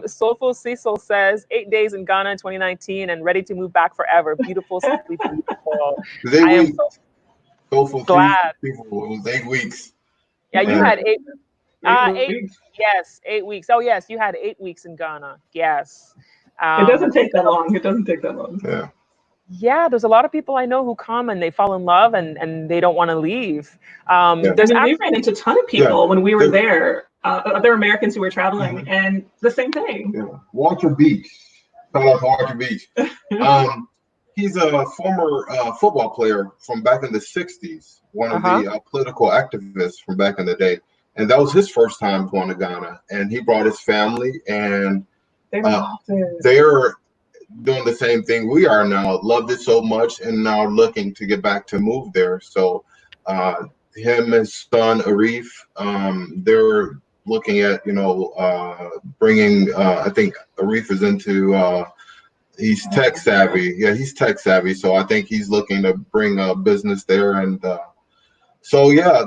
Soulful Cecil says 8 days in Ghana in 2019 and ready to move back forever. Beautiful, simply beautiful. I am so glad. It was 8 weeks. Yeah, you had 8. 8 weeks. Yes, 8 weeks. Oh yes, you had 8 weeks in Ghana. Yes. It doesn't take that long. It doesn't take that long. Yeah. Yeah, there's a lot of people I know who come and they fall in love and they don't want to leave. We ran into a ton of people when we were there. Other Americans who were traveling, and the same thing. Yeah. Walter Beach. Shout out to Walter Beach. He's a former football player from back in the 60s, one of Uh-huh. the political activists from back in the day. And that was his first time going to Ghana. And he brought his family, and they're doing the same thing we are now. Loved it so much, and now looking to get back to move there. So him and his son, Arif, they're looking at, bringing, I think Arif is into, he's tech savvy. Yeah, he's tech savvy. So I think he's looking to bring a business there. And so, yeah,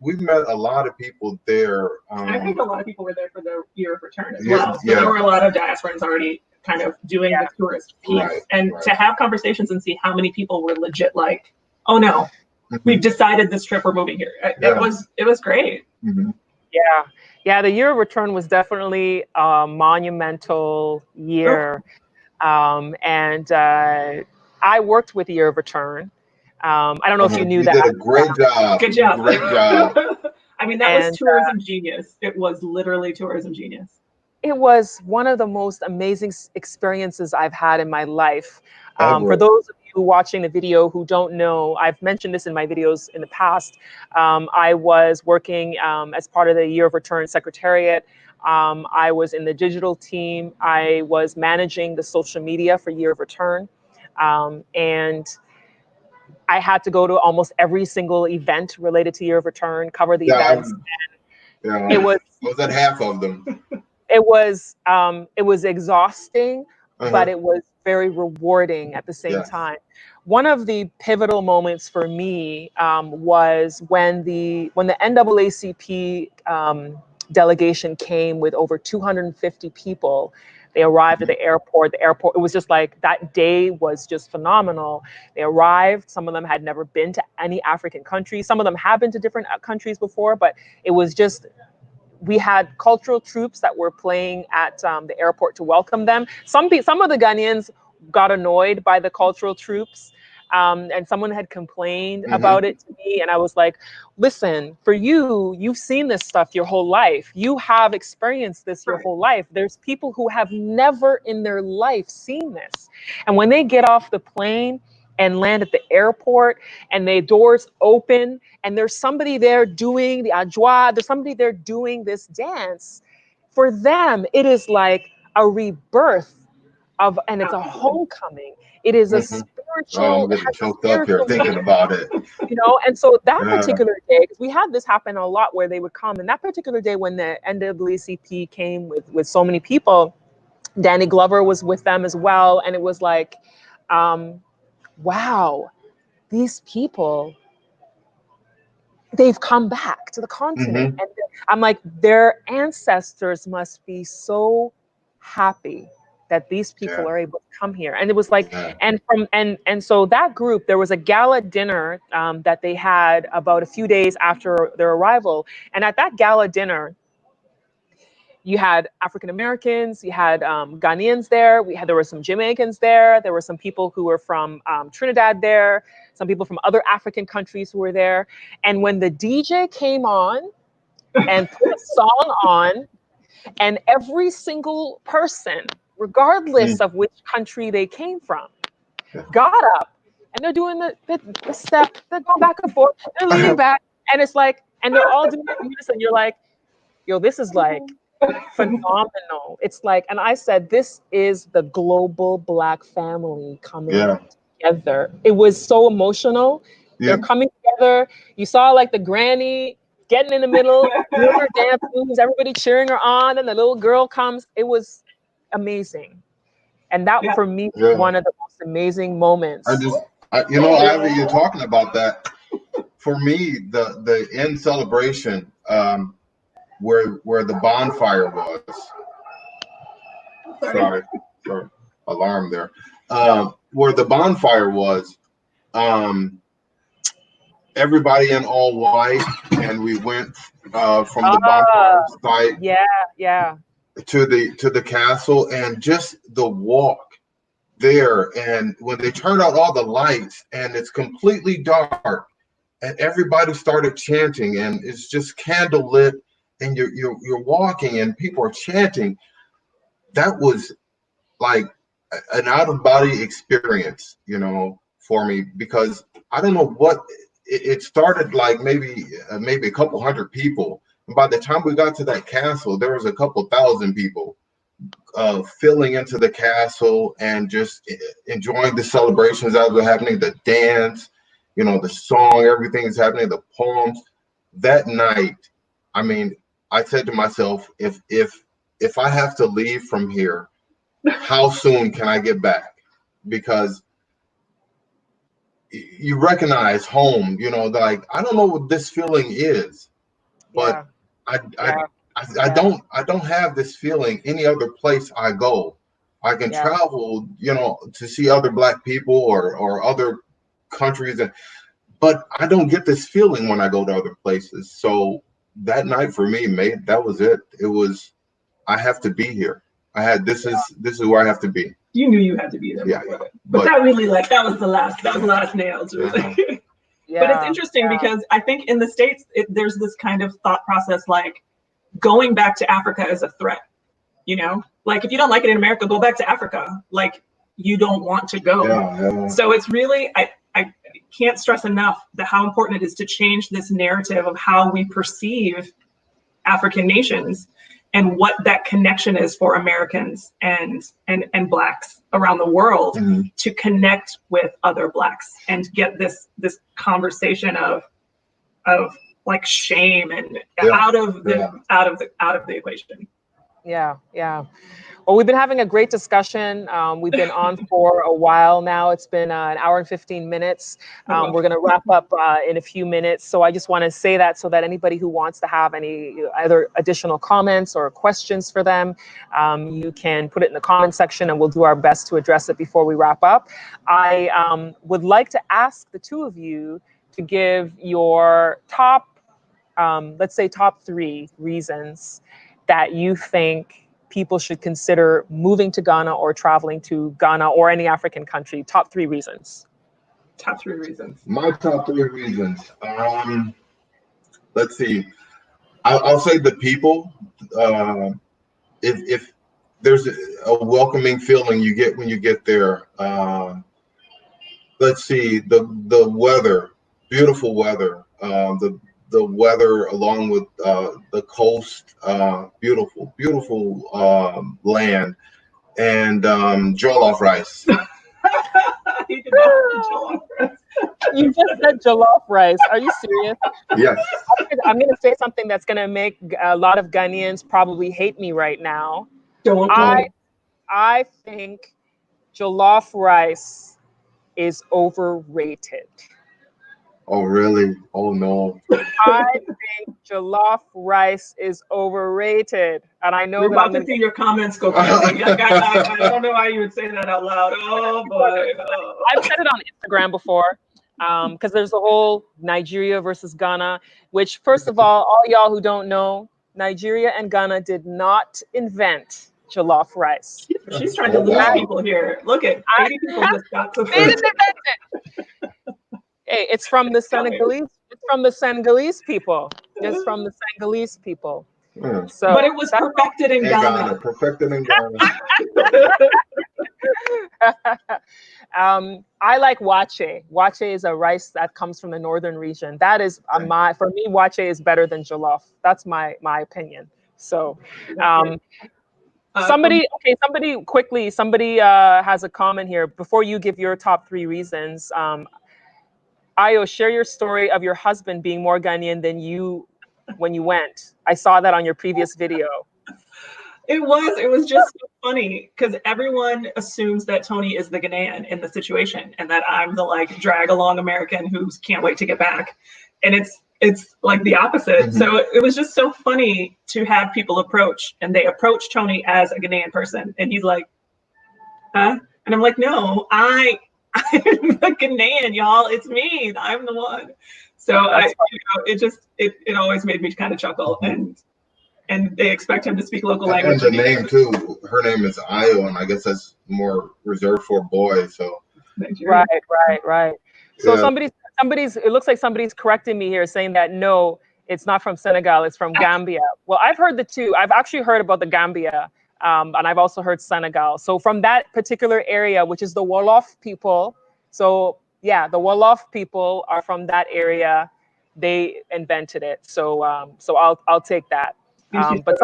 we've met a lot of people there. I think a lot of people were there for the year of return as Yeah, well. So yeah. there were a lot of diasporans already kind of doing the tourist piece. Right, and right. to have conversations and see how many people were legit like, oh no, we've decided this trip, we're moving here. It was great. Mm-hmm. Yeah, the year of return was definitely a monumental year. And I worked with the year of return. I don't know if you knew You that. did a great job. Good job. Great job. I mean, that was tourism genius. It was literally tourism genius. It was one of the most amazing experiences I've had in my life. Ever. For those of you watching the video who don't know, I've mentioned this in my videos in the past. I was working as part of the Year of Return Secretariat. I was in the digital team. I was managing the social media for Year of Return. And I had to go to almost every single event related to Year of Return, cover the events. It was at half of them. It was exhausting, but it was very rewarding at the same time. One of the pivotal moments for me was when the NAACP delegation came with over 250 people. They arrived at the airport. It was just like, that day was just phenomenal. They arrived. Some of them had never been to any African country. Some of them have been to different countries before, but it was just, we had cultural troops that were playing at the airport to welcome them. Some of the Ghanaians got annoyed by the cultural troops, and someone had complained about it to me. And I was like, listen, for you've seen this stuff your whole life. You have experienced this your whole life. There's people who have never in their life seen this. And when they get off the plane and land at the airport and the doors open and there's somebody there doing the adjoa, there's somebody there doing this dance, for them, it is like a rebirth and it's a homecoming. It is a spiritual. I'm getting choked up here thinking about it. And so that particular day, because we had this happen a lot where they would come, and that particular day when the NAACP came with so many people, Danny Glover was with them as well. And it was like, wow, these people, they've come back to the continent. And I'm like, their ancestors must be so happy that these people are able to come here. And it was like, and so that group, there was a gala dinner that they had about a few days after their arrival. And at that gala dinner, you had African Americans, you had Ghanaians there, there were some Jamaicans there, there were some people who were from Trinidad there, some people from other African countries who were there. And when the DJ came on and put a song on, and every single person, regardless of which country they came from, got up and they're doing the step, they're going back and forth, they're leaning back, and it's like, and they're all doing this, and you're like, yo, this is like phenomenal. It's like, and I said, this is the global Black family coming together. It was so emotional. They're coming together. You saw like the granny getting in the middle, doing her dance moves, everybody cheering her on, and the little girl comes. It was amazing. And that for me was one of the most amazing moments. Ivy, you're talking about that. For me, the end celebration, where the bonfire was. Sorry for alarm there. Where the bonfire was, everybody in all white, and we went from the bonfire site to the castle, and just the walk there. And when they turned out all the lights and it's completely dark, and everybody started chanting, and it's just candlelit, and you're walking and people are chanting. That was like an out of body experience, for me, because I don't know what it started like maybe a couple hundred people. And by the time we got to that castle, there was a couple thousand people filling into the castle and just enjoying the celebrations that were happening, the dance, the song, everything is happening, the poems. That night, I mean, I said to myself, if I have to leave from here, how soon can I get back? Because you recognize home, like, I don't know what this feeling is, but Yeah. I don't have this feeling any other place I go. I can travel, to see other Black people or other countries, but I don't get this feeling when I go to other places. So that night for me, mate, that was it. It was, I have to be here. This is where I have to be. You knew you had to be there. Yeah. But that really, that was the last nail to it. But it's interesting because I think in the States, there's this kind of thought process, like going back to Africa is a threat, like if you don't like it in America, go back to Africa. Like you don't want to go. Yeah. So it's really, I can't stress enough how important it is to change this narrative of how we perceive African nations and what that connection is for Americans and Blacks around the world, to connect with other Blacks and get this conversation of like shame and out of the equation. Yeah. Well, we've been having a great discussion. We've been on for a while now. It's been an hour and 15 minutes. We're going to wrap up in a few minutes. So I just want to say that so that anybody who wants to have any either additional comments or questions for them, you can put it in the comment section and we'll do our best to address it before we wrap up. I would like to ask the two of you to give your top, let's say top 3 reasons that you think people should consider moving to Ghana or traveling to Ghana or any African country. Top 3 reasons. Top 3 reasons. My top 3 reasons. Let's see. I'll say the people. If there's a welcoming feeling you get when you get there. Let's see, the weather, beautiful weather. The weather along with the coast, beautiful land, and jollof rice. You just said jollof rice. Are you serious? Yes. I'm going to say something that's going to make a lot of Ghanaians probably hate me right now. I think jollof rice is overrated. Oh, really? Oh, no. I think jollof rice is overrated. And I know we're about to see your comments go crazy. I don't know why you would say that out loud. Oh, boy. Oh. I've said it on Instagram before because there's the whole Nigeria versus Ghana, which, first of all y'all who don't know, Nigeria and Ghana did not invent jollof rice. She's trying to lose people here. Look at 80 people just got to They didn't invent it. Hey, it's from the Senegalese. It's from the Senegalese people. It's from the Senegalese people. Yeah. So, but it was perfected in Ghana. Perfected in Ghana. I like wache. Wache is a rice that comes from the northern region. That is for me, wache is better than jollof. That's my opinion. So, somebody quickly. Somebody has a comment here before you give your top 3 reasons. Ayo, share your story of your husband being more Ghanaian than you when you went. I saw that on your previous video. It was just so funny because everyone assumes that Tony is the Ghanaian in the situation and that I'm the like drag along American who can't wait to get back. And it's like the opposite. Mm-hmm. So it was just so funny to have people approach, and they approach Tony as a Ghanaian person. And he's like, huh? And I'm like, no, I'm the Ghanaian, y'all. It's me. I'm the one. So it always made me kind of chuckle. And they expect him to speak local language. And the name too. Her name is Ayo, and I guess that's more reserved for boys. So right. So somebody's. It looks like somebody's correcting me here, saying that no, it's not from Senegal. It's from Gambia. Well, I've heard the two. I've actually heard about the Gambia. And I've also heard Senegal. So from that particular area, which is the Wolof people. So yeah, the Wolof people are from that area. They invented it. So so I'll take that. But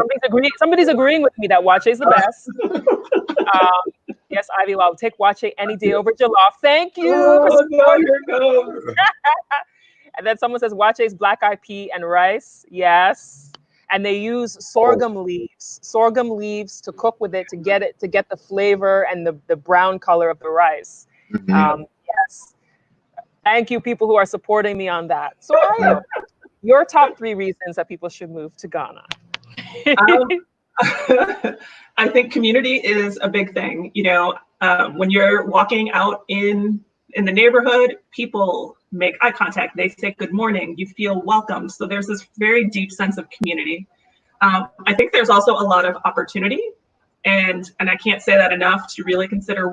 somebody's agreeing with me that Wache is the best. Yes, Ivy, I'll take Wache any day over jollof. Thank you. Oh, no, here it goes. And then someone says Wache is black eyed pea and rice. Yes. And they use sorghum leaves to cook with it to get the flavor and the brown color of the rice. Yes. Thank you, people who are supporting me on that. So Ayo, your top 3 reasons that people should move to Ghana. I think community is a big thing. You know, when you're walking out in the neighborhood, people make eye contact. They say good morning. You feel welcome. So there's this very deep sense of community. I think there's also a lot of opportunity, and I can't say that enough to really consider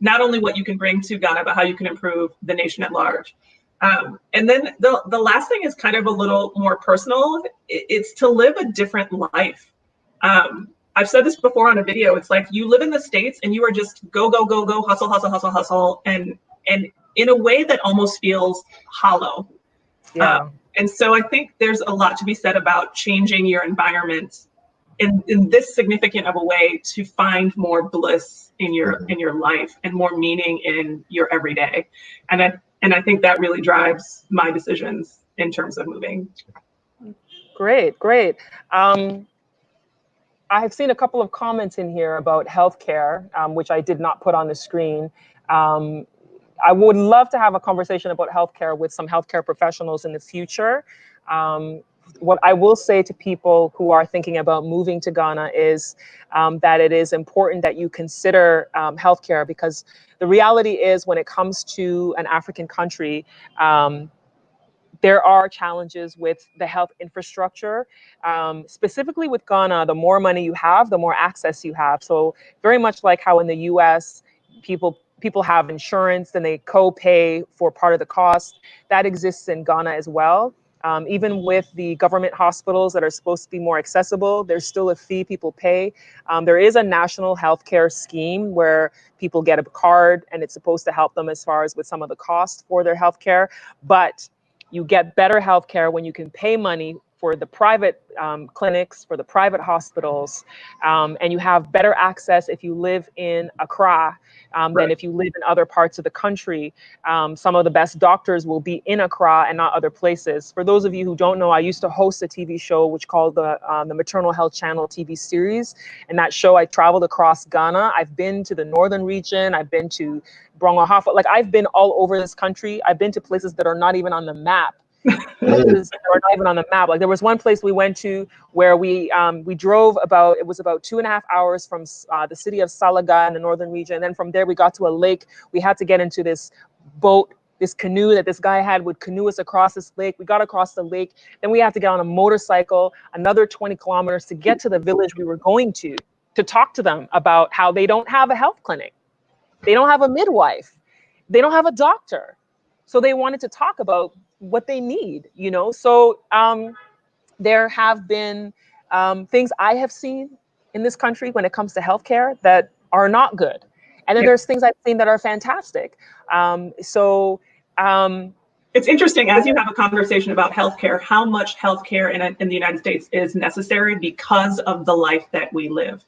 not only what you can bring to Ghana, but how you can improve the nation at large. And then the last thing is kind of a little more personal. It's to live a different life. I've said this before on a video. It's like you live in the States and you are just go, go, go, go, hustle, hustle, hustle, hustle, and in a way that almost feels hollow. Yeah. And so I think there's a lot to be said about changing your environment in this significant of a way to find more bliss in your life and more meaning in your everyday. And I think that really drives my decisions in terms of moving. Great. I've seen a couple of comments in here about healthcare, which I did not put on the screen. I would love to have a conversation about healthcare with some healthcare professionals in the future. What I will say to people who are thinking about moving to Ghana is that it is important that you consider healthcare, because the reality is when it comes to an African country, there are challenges with the health infrastructure. Specifically with Ghana, the more money you have, the more access you have. So very much like how in the US, people have insurance and they co-pay for part of the cost. That exists in Ghana as well. Even with the government hospitals that are supposed to be more accessible, there's still a fee people pay. There is a national healthcare scheme where people get a card and it's supposed to help them as far as with some of the costs for their healthcare. But you get better healthcare when you can pay money for the private clinics, for the private hospitals, and you have better access if you live in Accra than if you live in other parts of the country. Some of the best doctors will be in Accra and not other places. For those of you who don't know, I used to host a TV show which called the Maternal Health Channel TV series. In that show, I traveled across Ghana. I've been to the northern region. I've been to Brongohafa. Like, I've been all over this country. I've been to places that are not even on the map. Places that are not even on the map. Like, there was one place we went to where we drove about 2.5 hours from the city of Salaga in the northern region. And then from there we got to a lake. We had to get into this boat, this canoe that this guy had would canoe us across this lake. We got across the lake. Then we had to get on a motorcycle another 20 kilometers to get to the village we were going to talk to them about how they don't have a health clinic. They don't have a midwife. They don't have a doctor. So they wanted to talk about what they need, you know? So there have been things I have seen in this country when it comes to healthcare that are not good. And then there's things I've seen that are fantastic. It's interesting, as you have a conversation about healthcare, how much healthcare in the United States is necessary because of the life that we live.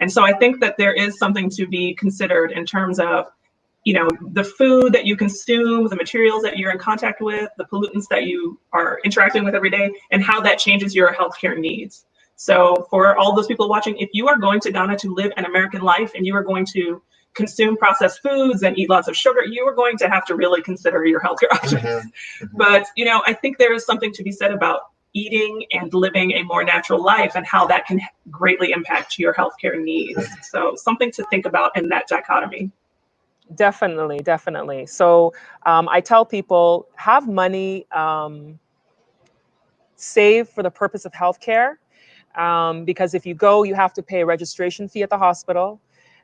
And so I think that there is something to be considered in terms of, you know, the food that you consume, the materials that you're in contact with, the pollutants that you are interacting with every day, and how that changes your healthcare needs. So for all those people watching, if you are going to Ghana to live an American life and you are going to consume processed foods and eat lots of sugar, you are going to have to really consider your healthcare options. But, you know, I think there is something to be said about eating and living a more natural life and how that can greatly impact your healthcare needs. So something to think about in that dichotomy. Definitely. So I tell people, have money saved for the purpose of healthcare, because if you go, you have to pay a registration fee at the hospital.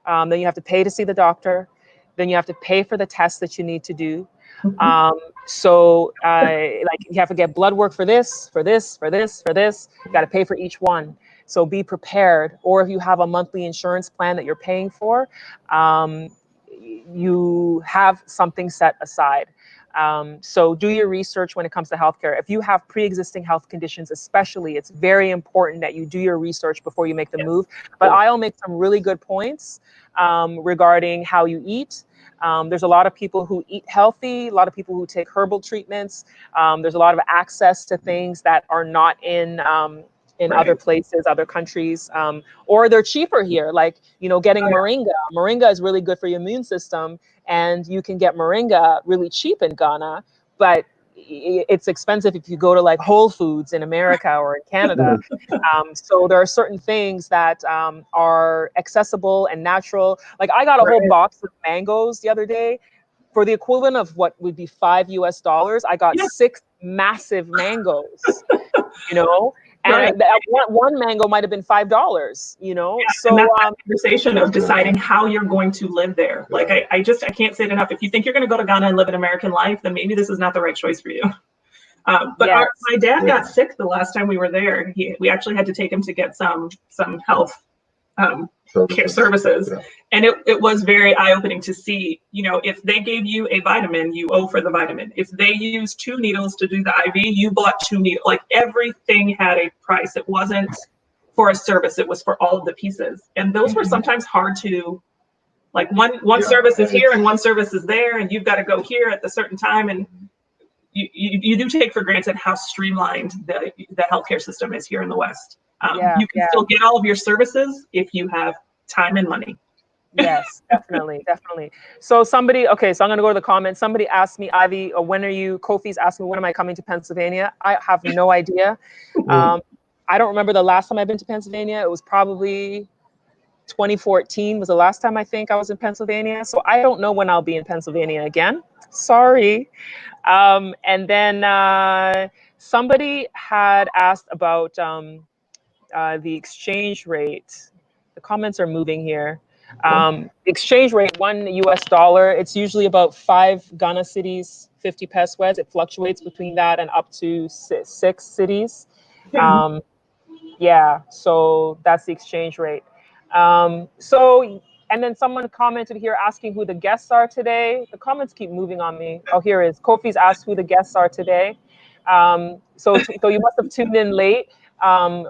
Then you have to pay to see the doctor. Then you have to pay for the tests that you need to do. Like, you have to get blood work for this. You got to pay for each one. So be prepared. Or if you have a monthly insurance plan that you're paying for, you have something set aside. So do your research when it comes to healthcare. If you have pre-existing health conditions, especially, it's very important that you do your research before you make the move. But I'll make some really good points regarding how you eat. There's a lot of people who eat healthy, a lot of people who take herbal treatments. There's a lot of access to things that are not in other places, other countries, or they're cheaper here. Like, getting moringa. Moringa is really good for your immune system, and you can get moringa really cheap in Ghana, but it's expensive if you go to like Whole Foods in America or in Canada. So there are certain things that are accessible and natural. Like, I got a whole box of mangoes the other day for the equivalent of what would be $5 US. I got 6 massive mangoes, and one mango might have been $5, So and that's that conversation of deciding how you're going to live there. Like, I can't say it enough. If you think you're going to go to Ghana and live an American life, then maybe this is not the right choice for you. But my dad got sick the last time we were there. We actually had to take him to get some health care services. And it was very eye-opening to see, if they gave you a vitamin, you owe for the vitamin. If they used 2 needles to do the IV, you bought 2 needles. Like, everything had a price. It wasn't for a service, it was for all of the pieces. And those were sometimes hard to, like, one service is here and one service is there, and you've got to go here at the certain time. And you do take for granted how streamlined the healthcare system is here in the West. You can still get all of your services if you have time and money. Yes, definitely. So so I'm going to go to the comments. Somebody asked me, Ivy, Kofi's asked me, when am I coming to Pennsylvania? I have no idea. I don't remember the last time I've been to Pennsylvania. It was probably 2014 was the last time I think I was in Pennsylvania. So I don't know when I'll be in Pennsylvania again. Sorry. And then somebody had asked about the exchange rate. The comments are moving here. The exchange rate, $1 US, it's usually about 5 Ghana cities, 50 pesos. It fluctuates between that and up to 6 cities. So that's the exchange rate. And then someone commented here asking who the guests are today. The comments keep moving on me. Oh, here it is. Kofi's asked who the guests are today. So you must have tuned in late.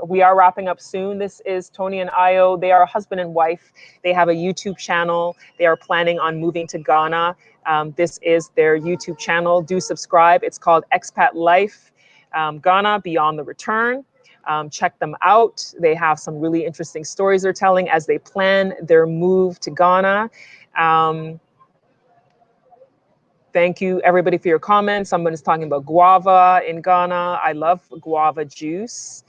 We are wrapping up soon. This is Tony and Ayo. They are a husband and wife. They have a YouTube channel. They are planning on moving to Ghana. This is their YouTube channel. Do subscribe. It's called Expat Life Ghana Beyond the Return. Check them out. They have some really interesting stories they're telling as they plan their move to Ghana. Thank you, everybody, for your comments. Someone is talking about guava in Ghana. I love guava juice.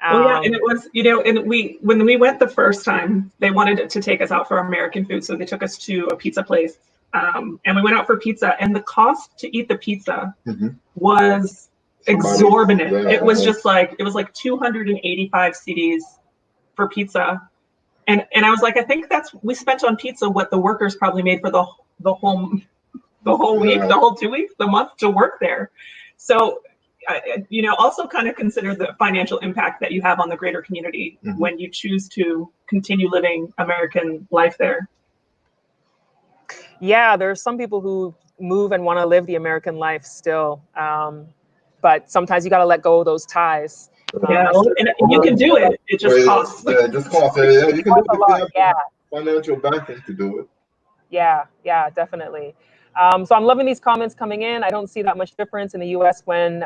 And it was, and when we went the first time, they wanted to take us out for American food. So they took us to a pizza place, and we went out for pizza, and the cost to eat the pizza was exorbitant. It was just like, it was like 285 cedis for pizza. And I was like, I think we spent on pizza what the workers probably made for the whole week, the whole 2 weeks, the month to work there. So, also kind of consider the financial impact that you have on the greater community when you choose to continue living American life there. Yeah, there's some people who move and want to live the American life still. But sometimes you got to let go of those ties. And you can do it. It just costs. Yeah, it just costs. Yeah, you can do it. A lot. Financial backing to do it. Yeah, definitely. So I'm loving these comments coming in. I don't see that much difference in the US when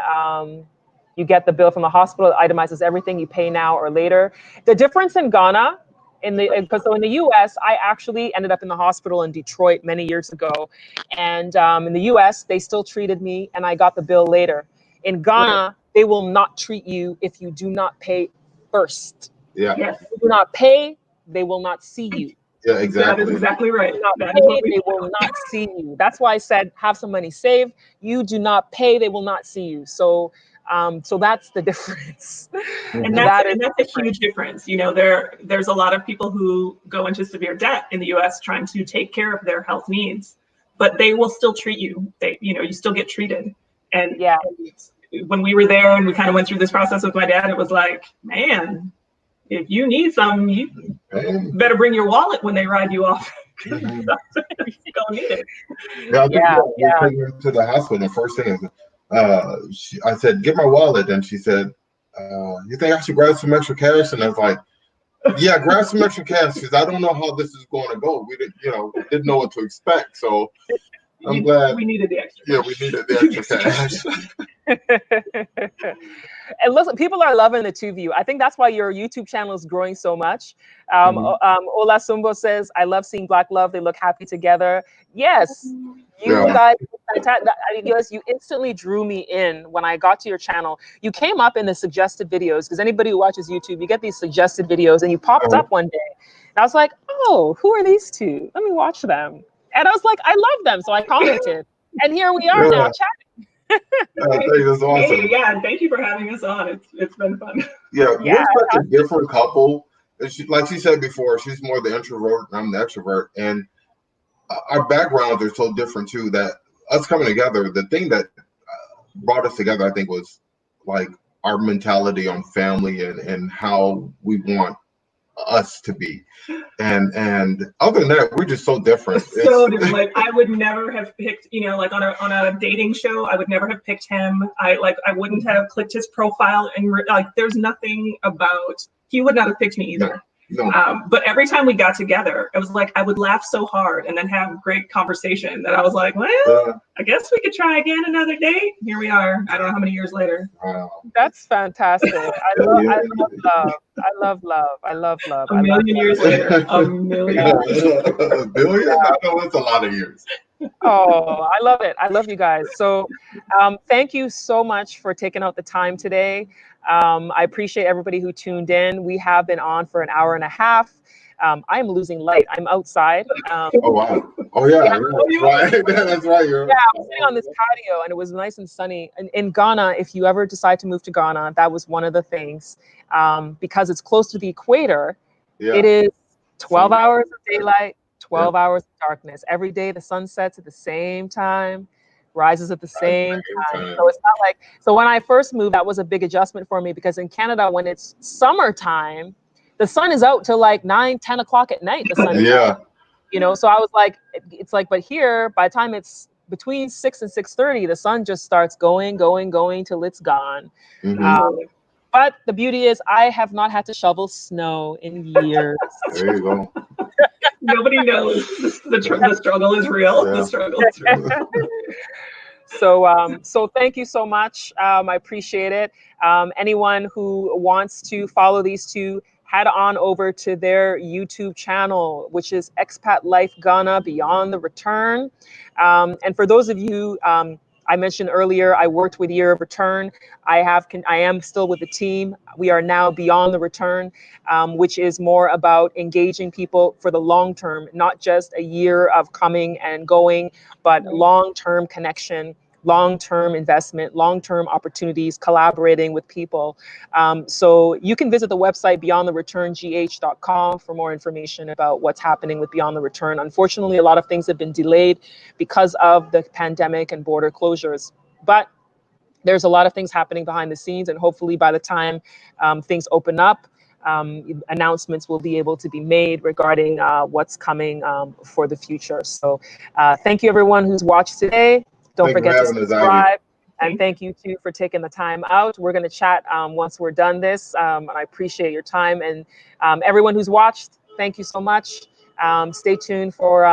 you get the bill from the hospital. It itemizes everything you pay now or later. The difference in Ghana, in the US, I actually ended up in the hospital in Detroit many years ago. And in the US, they still treated me and I got the bill later. In Ghana, they will not treat you if you do not pay first. Yeah. Yes. If you do not pay, they will not see you. Yeah, exactly. That is exactly right. They will not see you. That's why I said have some money saved. You do not pay, they will not see you. So that's the difference. And that's a huge difference. There's a lot of people who go into severe debt in the US trying to take care of their health needs, but they will still treat you. You still get treated. And when we were there and we kind of went through this process with my dad, it was like, man, if you need something, you better bring your wallet when they ride you off. You're gonna need it. We taking her to the hospital. The first thing is, I said, "Get my wallet," and she said, "You think I should grab some extra cash?" And I was like, "Yeah, grab some extra cash because I don't know how this is going to go. We didn't know what to expect." So I'm glad we needed the extra. Yeah, we needed the extra cash. And listen, people are loving the two of you. I think that's why your YouTube channel is growing so much. Ola Sumbo says, "I love seeing Black love. They look happy together." Yes, you guys, you instantly drew me in when I got to your channel. You came up in the suggested videos because anybody who watches YouTube, you get these suggested videos, and you popped up one day. And I was like, "Oh, who are these two? Let me watch them." And I was like, "I love them," so I commented, and here we are now chatting. That's awesome. Hey, yeah, thank you for having us on. It's been fun. We're such a different couple. Like she said before, she's more the introvert, and I'm the extrovert, and our backgrounds are so different too. That us coming together, the thing that brought us together, I think, was like our mentality on family and how we want us to be. And other than that, we're just so different. So different. Like I would never have picked, like on a dating show, I would never have picked him. I wouldn't have clicked his profile, and like there's nothing about, he would not have picked me either. No. But every time we got together, it was like I would laugh so hard and then have great conversation that I was like, well, I guess we could try again another day. Here we are. I don't know how many years later. That's fantastic. I love love. I love love. A million years later. A million. A billion? I know it's a lot of years. Oh, I love it. I love you guys. So thank you so much for taking out the time today. I appreciate everybody who tuned in. We have been on for an hour and a half. I'm losing light. I'm outside. Oh, wow. Oh, yeah. Right. That's right. I'm sitting on this patio, and it was nice and sunny. And in Ghana, if you ever decide to move to Ghana, that was one of the things. Because it's close to the equator, it is 12 hours of daylight, 12 hours of darkness. Every day the sun sets at the same time, rises at the same time. So it's not like, so when I first moved, that was a big adjustment for me, because in Canada, when it's summertime, the sun is out till like 9, 10 o'clock at night. The sun is out, so I was like, it's like, but here, by the time it's between 6 and 6:30, the sun just starts going till it's gone. But the beauty is I have not had to shovel snow in years. There you go. Nobody knows. The struggle is real. The struggle is real. So thank you so much. I appreciate it. Anyone who wants to follow these two, head on over to their YouTube channel, which is Expat Life Ghana Beyond the Return. And for those of you, I mentioned earlier, I worked with Year of Return. I am still with the team. We are now Beyond the Return, which is more about engaging people for the long term, not just a year of coming and going, but long-term connection, long-term investment, long-term opportunities, collaborating with people. So you can visit the website beyondthereturngh.com for more information about what's happening with Beyond the Return. Unfortunately, a lot of things have been delayed because of the pandemic and border closures. But there's a lot of things happening behind the scenes, and hopefully by the time things open up, announcements will be able to be made regarding what's coming for the future. So thank you everyone who's watched today. Don't forget to subscribe. And thank you too for taking the time out. We're going to chat once we're done this. And I appreciate your time. And everyone who's watched, thank you so much. Stay tuned for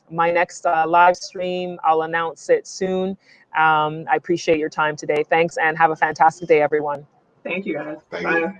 my next live stream. I'll announce it soon. I appreciate your time today. Thanks, and have a fantastic day, everyone. Thank you, guys. Thank Bye. you.